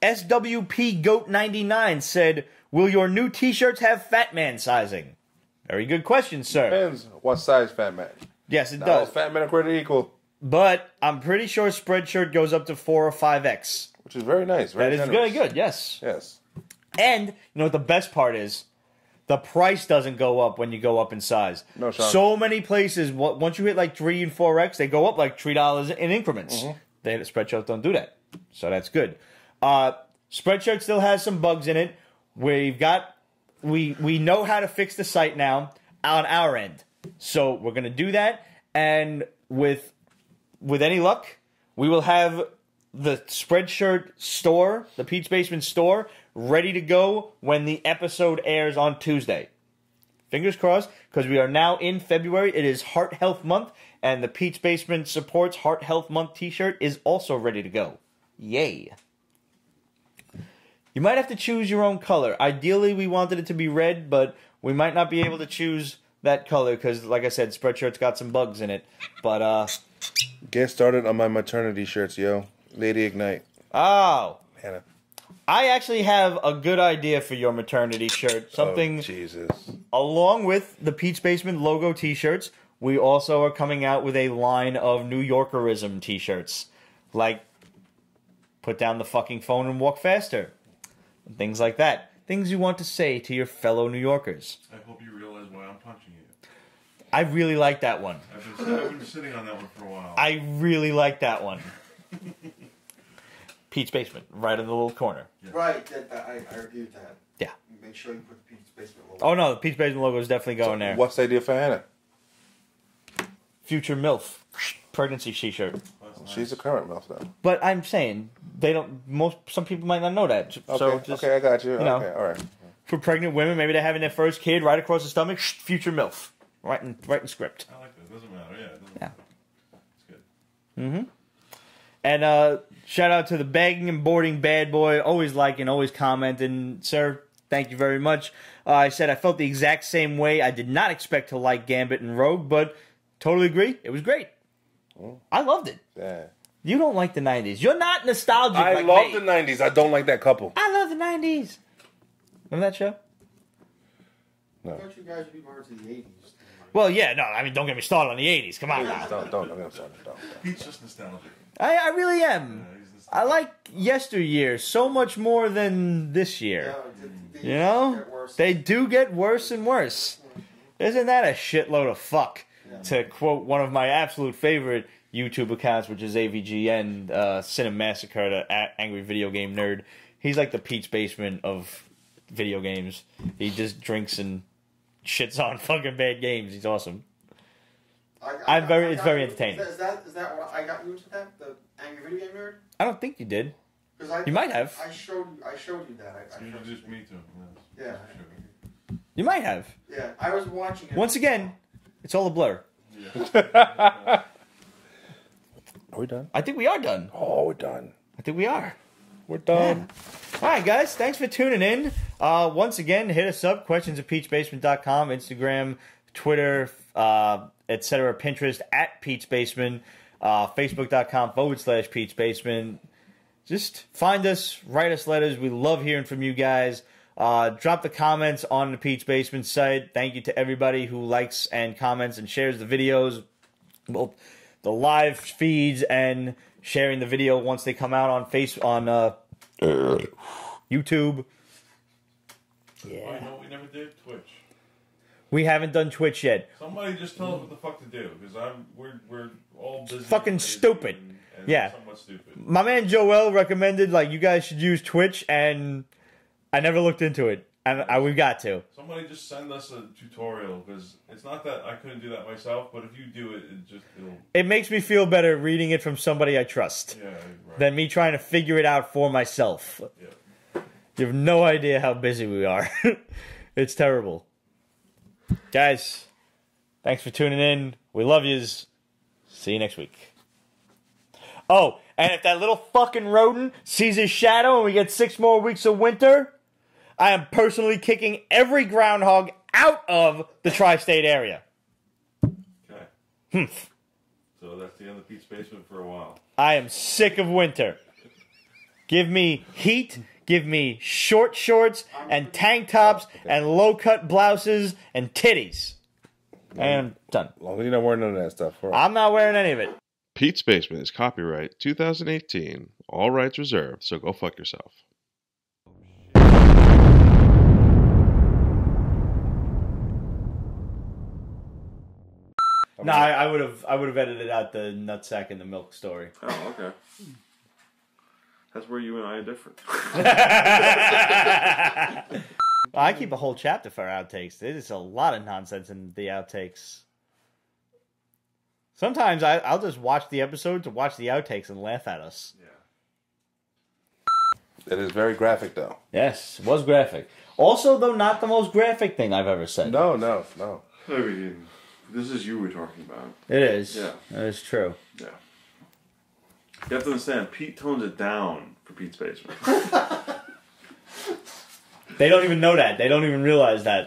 SWP Goat 99 said, will your new t-shirts have Fat Man sizing? Very good question, sir. Depends what size Fat Man. Yes, it Not does. all Fat Men are created equal. But I'm pretty sure Spreadshirt goes up to 4 or 5X. Which is very nice. Very That is generous. very good, yes. Yes. And, you know what the best part is? The price doesn't go up when you go up in size. No, Sean. So many places, once you hit like 3 and 4X, they go up like $3 in increments. The Spreadshirt don't do that. So that's good. Spreadshirt still has some bugs in it. We know how to fix the site now on our end. So we're going to do that. And with any luck, we will have the Spreadshirt store, the Pete's Basement store, ready to go when the episode airs on Tuesday. Fingers crossed, because we are now in February. It is Heart Health Month, and the Pete's Basement Supports Heart Health Month t-shirt is also ready to go. Yay. You might have to choose your own color. Ideally, we wanted it to be red, but we might not be able to choose that color because, like I said, Spreadshirt's got some bugs in it. But, Get started on my maternity shirts, yo. Lady Ignite. Oh. Hannah. I actually have a good idea for your maternity shirt. Something Jesus. along with the Pete's Basement logo t-shirts. We also are coming out with a line of New Yorkerism t-shirts. Like, put down the fucking phone and walk faster. Things like that. Things you want to say to your fellow New Yorkers. I hope you realize why I'm punching you. I really like that one. I've been sitting on that one for a while. I really like that one. Pete's Basement, right in the little corner. Yeah. Right, I agree with that. Yeah. Make sure you put the Pete's Basement logo. Oh no, the Pete's Basement logo is definitely going there. What's the idea for Hannah? Future MILF. Pregnancy t-shirt. That's nice. She's a current MILF, though. But I'm saying, some people might not know that. So just, okay, I got you. know. Okay, all right. For pregnant women, maybe they're having their first kid right across the stomach, future MILF. Right in script. I like that. Doesn't matter. Yeah, it doesn't Yeah. matter. It's good. And shout out to the Bagging and Boarding Bad Boy, always liking, always commenting. Sir, thank you very much. I said I felt the exact same way. I did not expect to like Gambit and Rogue, but totally agree. It was great. I loved it. Yeah. You don't like the 90s. You're not nostalgic I like love me. the 90s. I don't like that couple. I love the 90s. Remember that show? No. I thought you guys would be more into the 80s. Well, yeah, no, I mean, don't get me started on the 80s. Come on now. Don't. Pete's just nostalgic. I really am. Yeah, he's nostalgic. I like yesteryear so much more than this year. The You know? get worse. They do get worse and worse. Isn't that a shitload of fuck? To quote one of my absolute favorite YouTube accounts, which is AVGN, Cinemassacre, the Angry Video Game Nerd. He's like the Pete's Basement of video games. He just drinks and shits on fucking bad games. He's awesome. It's very entertaining. Is that what I got you into that? The Angry Video Game Nerd? I don't think you did. 'Cause I, You might have. I showed you that. You introduced me to him. Yes. Yeah. Sure. You might have. Yeah, I was watching it. Once again, it's all a blur. Yeah. Are we done? I think we are done. Oh, we're done. I think we are. We're done. All right, guys. Thanks for tuning in. Once again, hit us up. Questions@peachbasement.com. Instagram, Twitter, etc., Pinterest at Pete's Basement, Facebook.com/Pete's Basement. Just find us, write us letters. We love hearing from you guys. Drop the comments on the Pete's Basement site. Thank you to everybody who likes and comments and shares the videos, both the live feeds and sharing the video once they come out on YouTube. Yeah. Oh, no, we never did Twitch. We haven't done Twitch yet. Somebody just tell us what the fuck to do, because we're all busy. Fucking stupid. And Yeah. somewhat stupid. My man Joel recommended, like, you guys should use Twitch, and I never looked into it. And we've got to. Somebody just send us a tutorial, because it's not that I couldn't do that myself, but if you do it, it'll... It makes me feel better reading it from somebody I trust than me trying to figure it out for myself. Yeah. You have no idea how busy we are. It's terrible. Guys, thanks for tuning in. We love yous. See you next week. Oh, and if that little fucking rodent sees his shadow and we get 6 more weeks of winter, I am personally kicking every groundhog out of the tri-state area. Okay. So that's the end of Pete's Basement for a while. I am sick of winter. Give me heat, give me short shorts and tank tops and low-cut blouses and titties. And done. As long as you're not wearing none of that stuff. I'm not wearing any of it. Pete's Basement is copyright 2018. All rights reserved, so go fuck yourself. No, I would have edited out the nutsack and the milk story. Oh, okay. That's where you and I are different. I keep a whole chapter for outtakes. There's a lot of nonsense in the outtakes. Sometimes I'll just watch the episode to watch the outtakes and laugh at us. Yeah. It is very graphic, though. Yes, it was graphic. Also, though, not the most graphic thing I've ever said. No. I mean, this is you we're talking about. It is. Yeah. That is true. Yeah. You have to understand, Pete tones it down for Pete's Basement. They don't even know that. They don't even realize that.